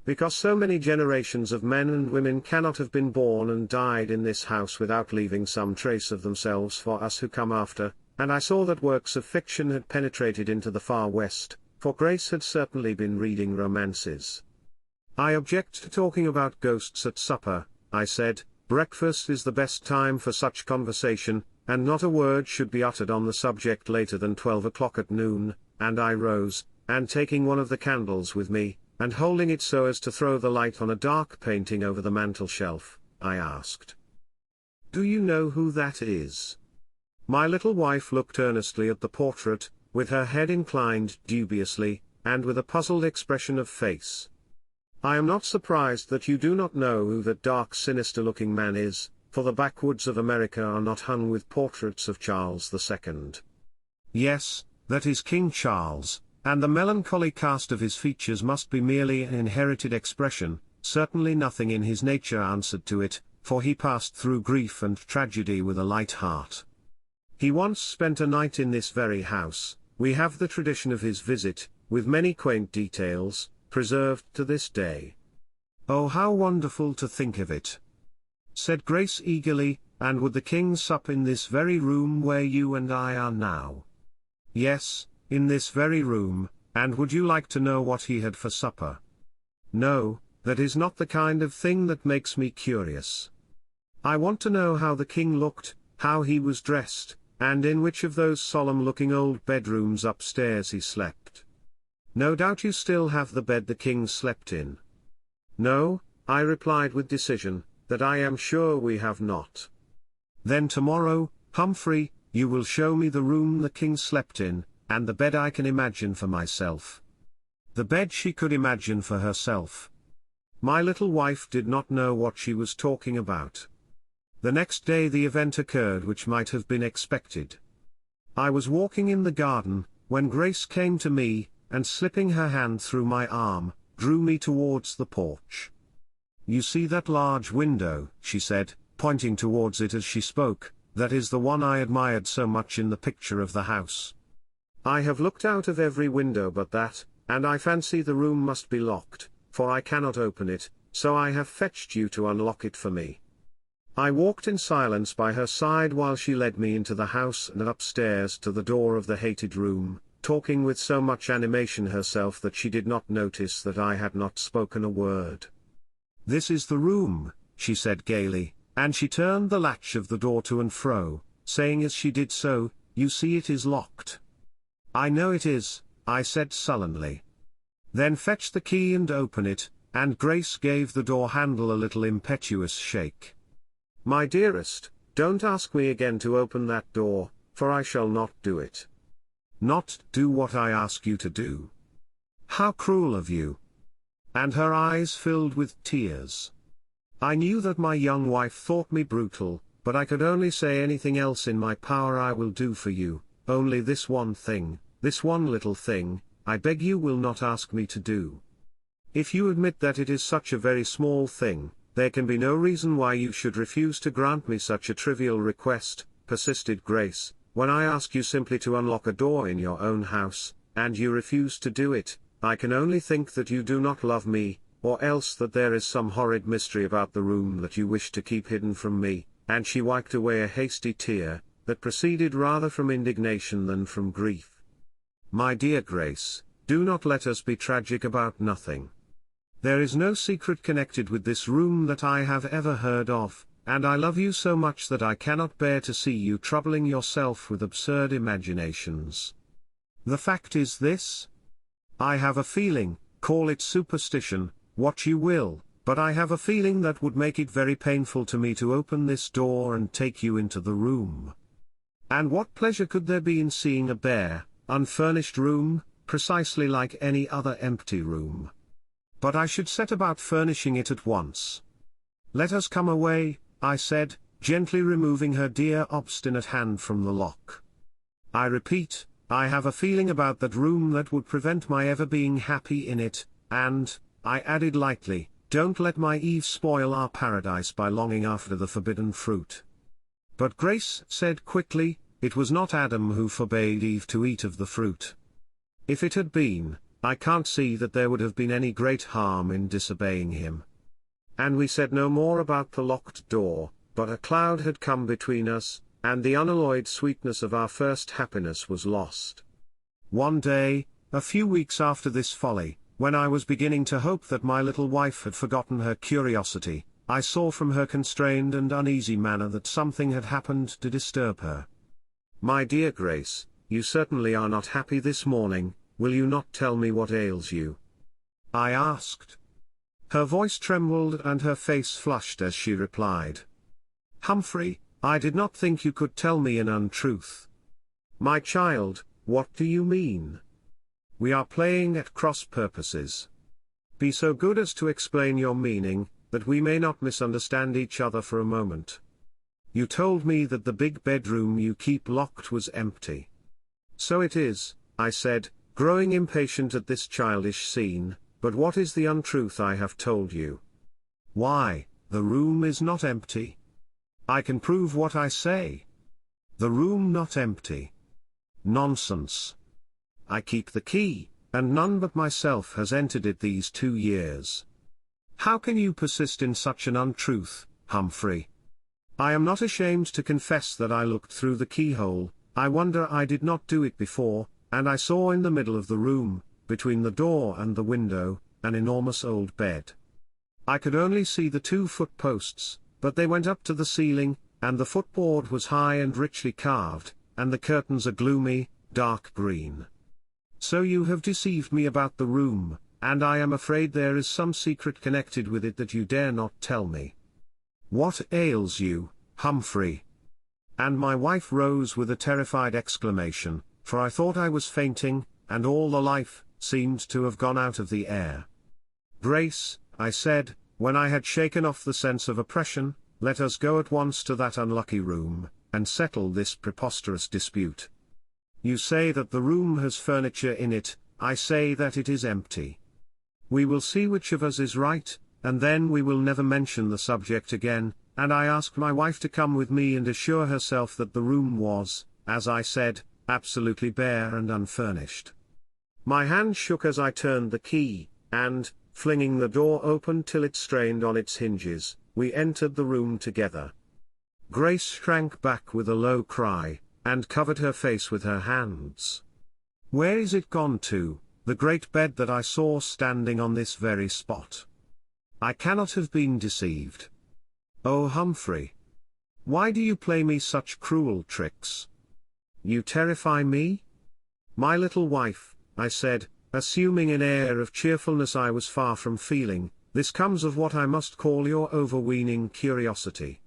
"Because so many generations of men and women cannot have been born and died in this house without leaving some trace of themselves for us who come after, and I saw that works of fiction had penetrated into the far west, for Grace had certainly been reading romances." "I object to talking about ghosts at supper," I said. "Breakfast is the best time for such conversation, and not a word should be uttered on the subject later than 12 o'clock at noon," and I rose, and taking one of the candles with me, and holding it so as to throw the light on a dark painting over the mantel-shelf, I asked, "Do you know who that is?" My little wife looked earnestly at the portrait, with her head inclined dubiously, and with a puzzled expression of face. "I am not surprised that you do not know who that dark sinister-looking man is, for the backwoods of America are not hung with portraits of Charles II. "Yes, that is King Charles, and the melancholy cast of his features must be merely an inherited expression, certainly nothing in his nature answered to it, for he passed through grief and tragedy with a light heart. He once spent a night in this very house. We have the tradition of his visit, with many quaint details, preserved to this day." "Oh, how wonderful to think of it!" said Grace eagerly. "And would the king sup in this very room where you and I are now?" "Yes, in this very room, and would you like to know what he had for supper?" "No, that is not the kind of thing that makes me curious. I want to know how the king looked, how he was dressed, and in which of those solemn-looking old bedrooms upstairs he slept." "No doubt you still have the bed the king slept in." "No," I replied with decision, "that I am sure we have not." "Then tomorrow, Humphrey, you will show me the room the king slept in, and the bed I can imagine for myself." The bed she could imagine for herself. My little wife did not know what she was talking about. The next day the event occurred which might have been expected. I was walking in the garden, when Grace came to me, and slipping her hand through my arm, drew me towards the porch. "You see that large window," she said, pointing towards it as she spoke, "that is the one I admired so much in the picture of the house. I have looked out of every window but that, and I fancy the room must be locked, for I cannot open it, so I have fetched you to unlock it for me." I walked in silence by her side while she led me into the house and upstairs to the door of the hated room, talking with so much animation herself that she did not notice that I had not spoken a word. "This is the room," she said gaily, and she turned the latch of the door to and fro, saying as she did so, "You see it is locked." "I know it is," I said sullenly. "Then fetch the key and open it," and Grace gave the door handle a little impetuous shake. "My dearest, don't ask me again to open that door, for I shall not do it." "Not do what I ask you to do? How cruel of you!" And her eyes filled with tears. I knew that my young wife thought me brutal, but I could only say, "Anything else in my power I will do for you, only this one thing, this one little thing, I beg you will not ask me to do." "If you admit that it is such a very small thing, there can be no reason why you should refuse to grant me such a trivial request," persisted Grace. "When I ask you simply to unlock a door in your own house, and you refuse to do it, I can only think that you do not love me, or else that there is some horrid mystery about the room that you wish to keep hidden from me," and she wiped away a hasty tear, that proceeded rather from indignation than from grief. "My dear Grace, do not let us be tragic about nothing. There is no secret connected with this room that I have ever heard of, and I love you so much that I cannot bear to see you troubling yourself with absurd imaginations. The fact is this. I have a feeling, call it superstition, what you will, but I have a feeling that would make it very painful to me to open this door and take you into the room. And what pleasure could there be in seeing a bare, unfurnished room, precisely like any other empty room? But I should set about furnishing it at once. Let us come away," I said, gently removing her dear obstinate hand from the lock. "I repeat, I have a feeling about that room that would prevent my ever being happy in it, and," I added lightly, "don't let my Eve spoil our paradise by longing after the forbidden fruit." But Grace said quickly, "It was not Adam who forbade Eve to eat of the fruit. If it had been, I can't see that there would have been any great harm in disobeying him." And we said no more about the locked door, but a cloud had come between us, and the unalloyed sweetness of our first happiness was lost. One day, a few weeks after this folly, when I was beginning to hope that my little wife had forgotten her curiosity, I saw from her constrained and uneasy manner that something had happened to disturb her. "My dear Grace, you certainly are not happy this morning, will you not tell me what ails you?" I asked. Her voice trembled and her face flushed as she replied. "Humphrey, I did not think you could tell me an untruth." "My child, what do you mean? We are playing at cross purposes. Be so good as to explain your meaning, that we may not misunderstand each other for a moment. You told me that the big bedroom you keep locked was empty." "So it is," I said, growing impatient at this childish scene, "but what is the untruth I have told you?" "Why, the room is not empty. I can prove what I say. The room not empty. Nonsense. I keep the key, and none but myself has entered it these 2 years. How can you persist in such an untruth, Humphrey? I am not ashamed to confess that I looked through the keyhole. I wonder I did not do it before, and I saw in the middle of the room, between the door and the window, an enormous old bed. I could only see the 2 foot posts, but they went up to the ceiling, and the footboard was high and richly carved, and the curtains a gloomy, dark green. So you have deceived me about the room, and I am afraid there is some secret connected with it that you dare not tell me. What ails you, Humphrey?" And my wife rose with a terrified exclamation, for I thought I was fainting, and all the life seemed to have gone out of the air. "Grace," I said, when I had shaken off the sense of oppression, "let us go at once to that unlucky room, and settle this preposterous dispute. You say that the room has furniture in it, I say that it is empty. We will see which of us is right, and then we will never mention the subject again," and I asked my wife to come with me and assure herself that the room was, as I said, absolutely bare and unfurnished. My hand shook as I turned the key, and, flinging the door open till it strained on its hinges, we entered the room together. Grace shrank back with a low cry, and covered her face with her hands. "Where is it gone to, the great bed that I saw standing on this very spot? I cannot have been deceived. Oh, Humphrey! Why do you play me such cruel tricks? You terrify me?" "My little wife," I said, assuming an air of cheerfulness I was far from feeling, "this comes of what I must call your overweening curiosity.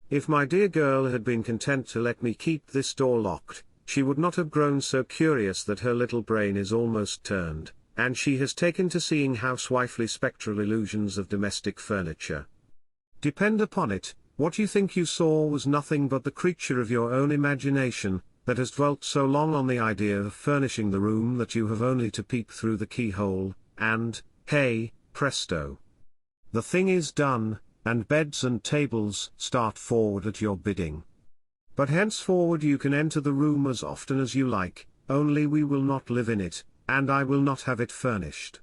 If my dear girl had been content to let me keep this door locked, she would not have grown so curious that her little brain is almost turned, and she has taken to seeing housewifely spectral illusions of domestic furniture. Depend upon it, what you think you saw was nothing but the creature of your own imagination, that has dwelt so long on the idea of furnishing the room that you have only to peep through the keyhole, and, hey, presto! The thing is done, and beds and tables start forward at your bidding. But henceforward you can enter the room as often as you like, only we will not live in it, and I will not have it furnished.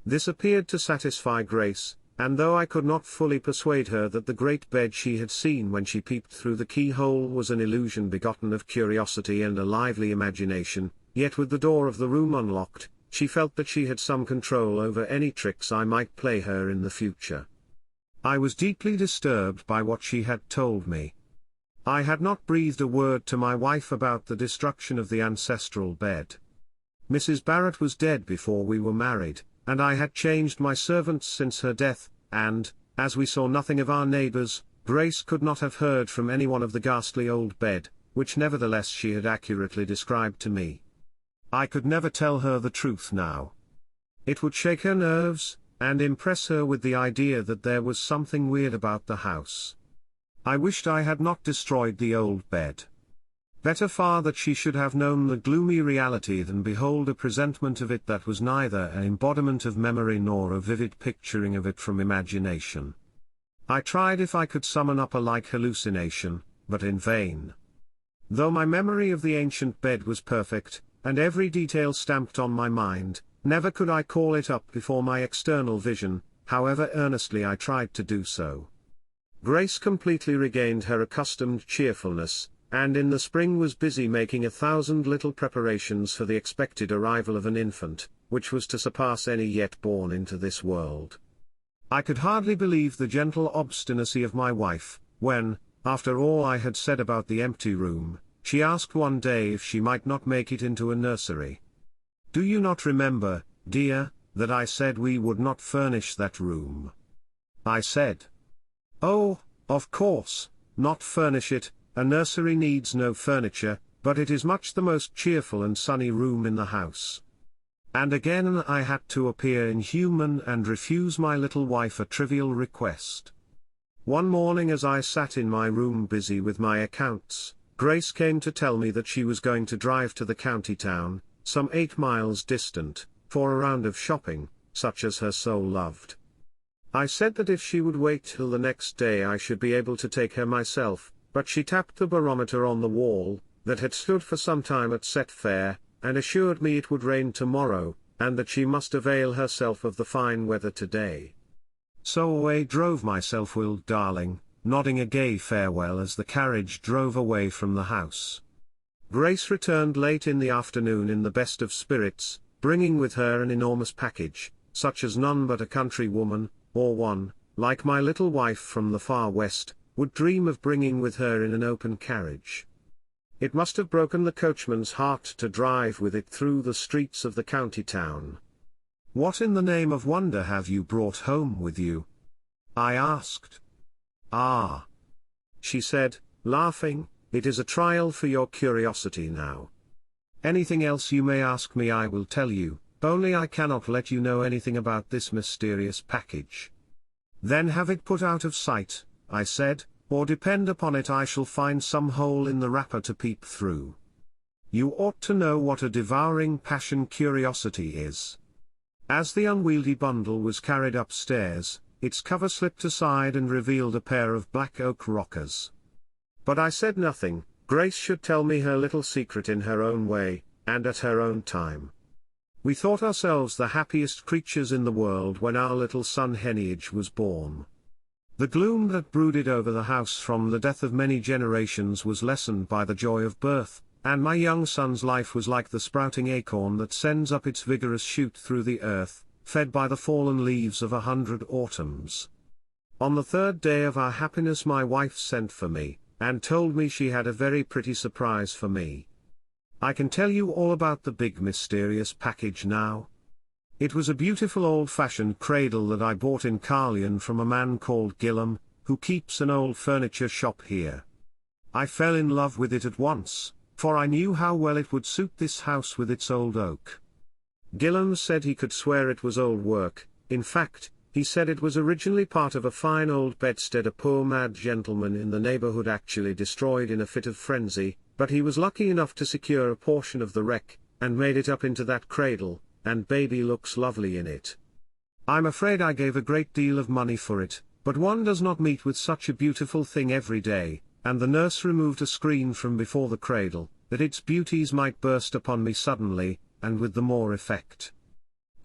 This appeared to satisfy Grace, and though I could not fully persuade her that the great bed she had seen when she peeped through the keyhole was an illusion begotten of curiosity and a lively imagination, yet with the door of the room unlocked, she felt that she had some control over any tricks I might play her in the future. I was deeply disturbed by what she had told me. I had not breathed a word to my wife about the destruction of the ancestral bed. Mrs. Barrett was dead before we were married, and I had changed my servants since her death, and, as we saw nothing of our neighbors, Grace could not have heard from anyone of the ghastly old bed, which nevertheless she had accurately described to me. I could never tell her the truth now. It would shake her nerves, and impress her with the idea that there was something weird about the house. I wished I had not destroyed the old bed. Better far that she should have known the gloomy reality than behold a presentment of it that was neither an embodiment of memory nor a vivid picturing of it from imagination. I tried if I could summon up a like hallucination, but in vain. Though my memory of the ancient bed was perfect, and every detail stamped on my mind, never could I call it up before my external vision, however earnestly I tried to do so. Grace completely regained her accustomed cheerfulness, and in the spring was busy making 1,000 little preparations for the expected arrival of an infant, which was to surpass any yet born into this world. I could hardly believe the gentle obstinacy of my wife, when, after all I had said about the empty room, she asked one day if she might not make it into a nursery. "Do you not remember, dear, that I said we would not furnish that room?" I said. "Oh, of course, not furnish it, a nursery needs no furniture, but it is much the most cheerful and sunny room in the house." And again I had to appear inhuman and refuse my little wife a trivial request. One morning as I sat in my room busy with my accounts, Grace came to tell me that she was going to drive to the county town, some 8 miles distant, for a round of shopping, such as her soul loved. I said that if she would wait till the next day I should be able to take her myself, but she tapped the barometer on the wall, that had stood for some time at set fair, and assured me it would rain tomorrow, and that she must avail herself of the fine weather today. So away drove my self-willed darling, nodding a gay farewell as the carriage drove away from the house. Grace returned late in the afternoon in the best of spirits, bringing with her an enormous package, such as none but a country woman, or one, like my little wife from the far west, would dream of bringing with her in an open carriage. It must have broken the coachman's heart to drive with it through the streets of the county town. "What in the name of wonder have you brought home with you?" I asked. "Ah," she said, laughing, "it is a trial for your curiosity now. Anything else you may ask me I will tell you, only I cannot let you know anything about this mysterious package." "Then have it put out of sight," I said, "or depend upon it I shall find some hole in the wrapper to peep through. You ought to know what a devouring passion curiosity is." As the unwieldy bundle was carried upstairs, its cover slipped aside and revealed a pair of black oak rockers. But I said nothing. Grace should tell me her little secret in her own way, and at her own time. We thought ourselves the happiest creatures in the world when our little son Heneage was born. The gloom that brooded over the house from the death of many generations was lessened by the joy of birth, and my young son's life was like the sprouting acorn that sends up its vigorous shoot through the earth, fed by the fallen leaves of 100 autumns. On the 3rd day of our happiness my wife sent for me, and told me she had a very pretty surprise for me. I can tell you all about the big mysterious package now. It was a beautiful old-fashioned cradle that I bought in Carlion from a man called Gillam, who keeps an old furniture shop here. I fell in love with it at once, for I knew how well it would suit this house with its old oak. Gillam said he could swear it was old work. In fact, he said it was originally part of a fine old bedstead a poor mad gentleman in the neighborhood actually destroyed in a fit of frenzy, but he was lucky enough to secure a portion of the wreck, and made it up into that cradle, and baby looks lovely in it. I'm afraid I gave a great deal of money for it, but one does not meet with such a beautiful thing every day, and the nurse removed a screen from before the cradle, that its beauties might burst upon me suddenly, and with the more effect.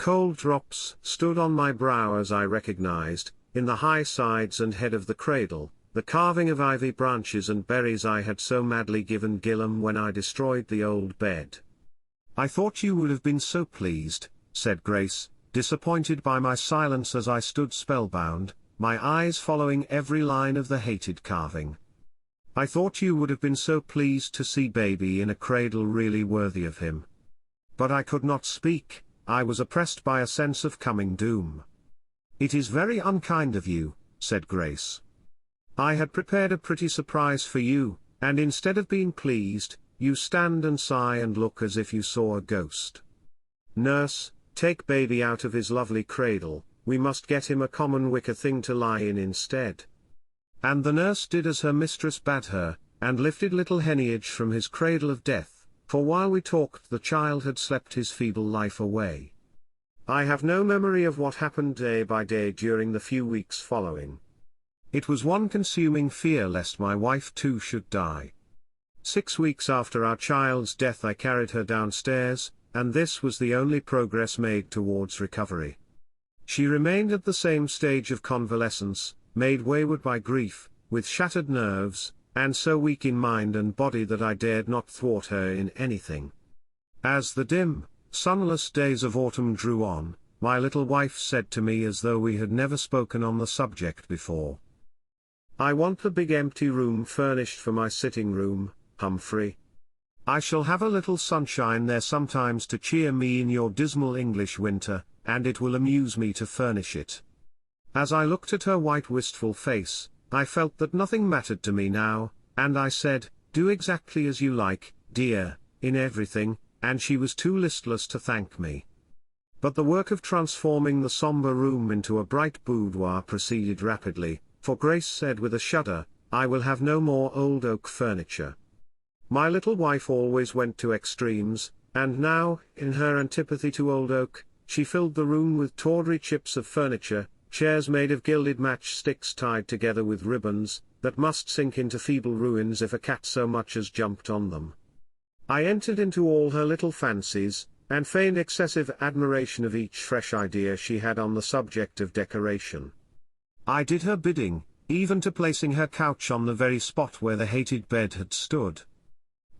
Cold drops stood on my brow as I recognized, in the high sides and head of the cradle, the carving of ivy branches and berries I had so madly given Gillam when I destroyed the old bed. "I thought you would have been so pleased," said Grace, disappointed by my silence as I stood spellbound, my eyes following every line of the hated carving. "I thought you would have been so pleased to see baby in a cradle really worthy of him." But I could not speak, I was oppressed by a sense of coming doom. "It is very unkind of you," said Grace. "I had prepared a pretty surprise for you, and instead of being pleased, you stand and sigh and look as if you saw a ghost. Nurse, take baby out of his lovely cradle, we must get him a common wicker thing to lie in instead." And the nurse did as her mistress bade her, and lifted little Heneage from his cradle of death, for while we talked the child had slept his feeble life away. I have no memory of what happened day by day during the few weeks following. It was one consuming fear lest my wife too should die. 6 weeks after our child's death I carried her downstairs, and this was the only progress made towards recovery. She remained at the same stage of convalescence, made wayward by grief, with shattered nerves, and so weak in mind and body that I dared not thwart her in anything. As the dim, sunless days of autumn drew on, my little wife said to me as though we had never spoken on the subject before, "I want the big empty room furnished for my sitting room, Humphrey. I shall have a little sunshine there sometimes to cheer me in your dismal English winter, and it will amuse me to furnish it." As I looked at her white wistful face, I felt that nothing mattered to me now, and I said, "Do exactly as you like, dear, in everything," and she was too listless to thank me. But the work of transforming the sombre room into a bright boudoir proceeded rapidly, for Grace said with a shudder, "I will have no more old oak furniture." My little wife always went to extremes, and now, in her antipathy to old oak, she filled the room with tawdry chips of furniture, chairs made of gilded matchsticks tied together with ribbons, that must sink into feeble ruins if a cat so much as jumped on them. I entered into all her little fancies, and feigned excessive admiration of each fresh idea she had on the subject of decoration. I did her bidding, even to placing her couch on the very spot where the hated bed had stood.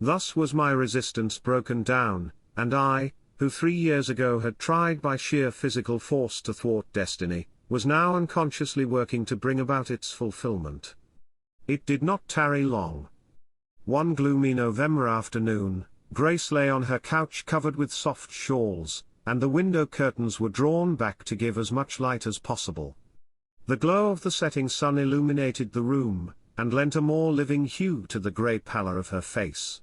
Thus was my resistance broken down, and I, who 3 years ago had tried by sheer physical force to thwart destiny, was now unconsciously working to bring about its fulfillment. It did not tarry long. One gloomy November afternoon, Grace lay on her couch covered with soft shawls, and the window curtains were drawn back to give as much light as possible. The glow of the setting sun illuminated the room, and lent a more living hue to the grey pallor of her face.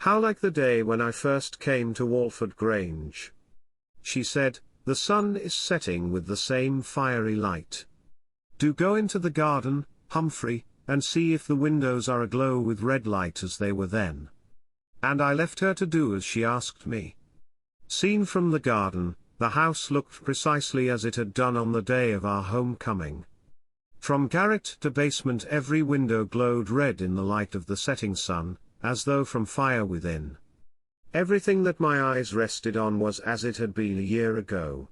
"How like the day when I first came to Walford Grange," she said, "the sun is setting with the same fiery light. Do go into the garden, Humphrey, and see if the windows are aglow with red light as they were then." And I left her to do as she asked me. Seen from the garden, the house looked precisely as it had done on the day of our homecoming. From garret to basement every window glowed red in the light of the setting sun, as though from fire within. Everything that my eyes rested on was as it had been a year ago.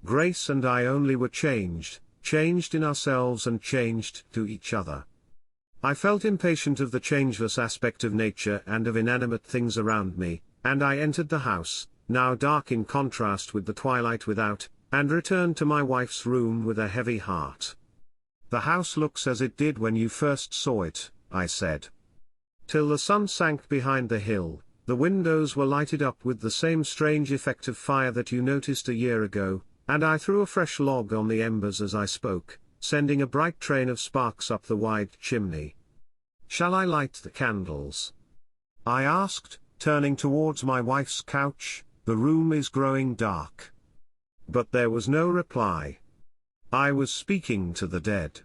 Grace and I only were changed in ourselves and changed to each other. I felt impatient of the changeless aspect of nature and of inanimate things around me, and I entered the house, now dark in contrast with the twilight without, and returned to my wife's room with a heavy heart. "The house looks as it did when you first saw it," I said. Till the sun sank behind the hill, the windows were lighted up with the same strange effect of fire that you noticed a year ago, and I threw a fresh log on the embers as I spoke, sending a bright train of sparks up the wide chimney. "Shall I light the candles?" I asked, turning towards my wife's couch. "The room is growing dark." But there was no reply. I was speaking to the dead.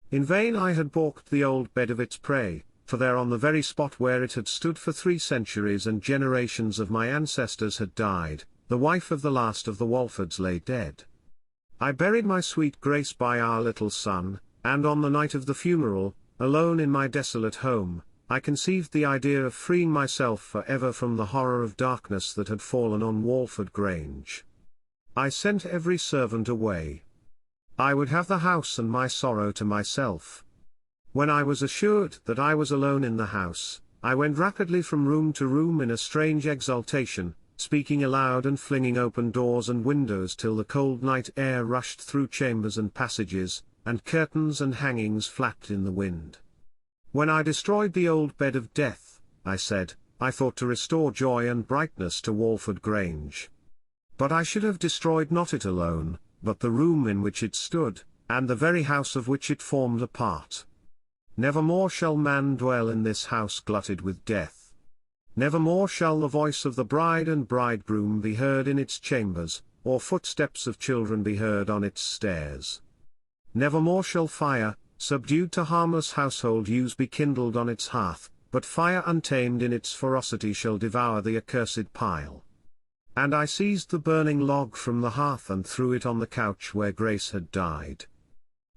In vain I had balked the old bed of its prey, for there on the very spot where it had stood for 3 centuries and generations of my ancestors had died, the wife of the last of the Walfords lay dead. I buried my sweet Grace by our little son, and on the night of the funeral, alone in my desolate home, I conceived the idea of freeing myself for ever from the horror of darkness that had fallen on Walford Grange. I sent every servant away. I would have the house and my sorrow to myself. When I was assured that I was alone in the house, I went rapidly from room to room in a strange exultation, speaking aloud and flinging open doors and windows till the cold night air rushed through chambers and passages, and curtains and hangings flapped in the wind. When I destroyed the old bed of death, I said, I thought to restore joy and brightness to Walford Grange. But I should have destroyed not it alone, but the room in which it stood, and the very house of which it formed a part. Never more shall man dwell in this house glutted with death. Never more shall the voice of the bride and bridegroom be heard in its chambers, or footsteps of children be heard on its stairs. Never more shall fire, subdued to harmless household use, be kindled on its hearth, but fire untamed in its ferocity shall devour the accursed pile. And I seized the burning log from the hearth and threw it on the couch where Grace had died.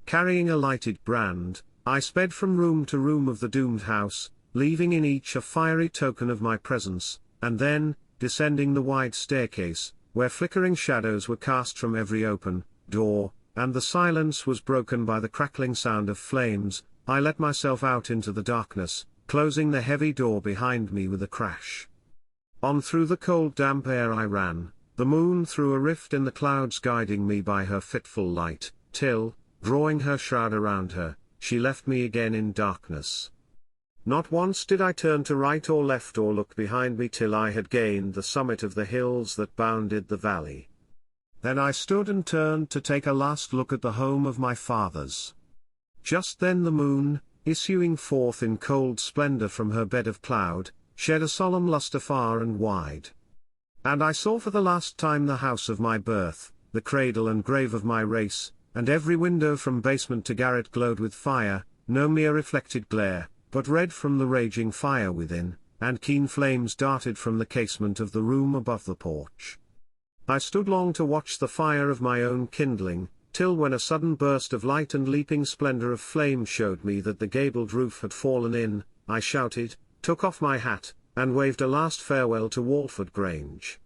Carrying a lighted brand, I sped from room to room of the doomed house, leaving in each a fiery token of my presence, and then, descending the wide staircase, where flickering shadows were cast from every open door, and the silence was broken by the crackling sound of flames, I let myself out into the darkness, closing the heavy door behind me with a crash. On through the cold damp air I ran, the moon through a rift in the clouds guiding me by her fitful light, till, drawing her shroud around her, she left me again in darkness. Not once did I turn to right or left or look behind me till I had gained the summit of the hills that bounded the valley. Then I stood and turned to take a last look at the home of my fathers. Just then the moon, issuing forth in cold splendor from her bed of cloud, shed a solemn lustre far and wide. And I saw for the last time the house of my birth, the cradle and grave of my race, and every window from basement to garret glowed with fire, no mere reflected glare, but red from the raging fire within, and keen flames darted from the casement of the room above the porch. I stood long to watch the fire of my own kindling, till when a sudden burst of light and leaping splendor of flame showed me that the gabled roof had fallen in, I shouted, took off my hat, and waved a last farewell to Walford Grange.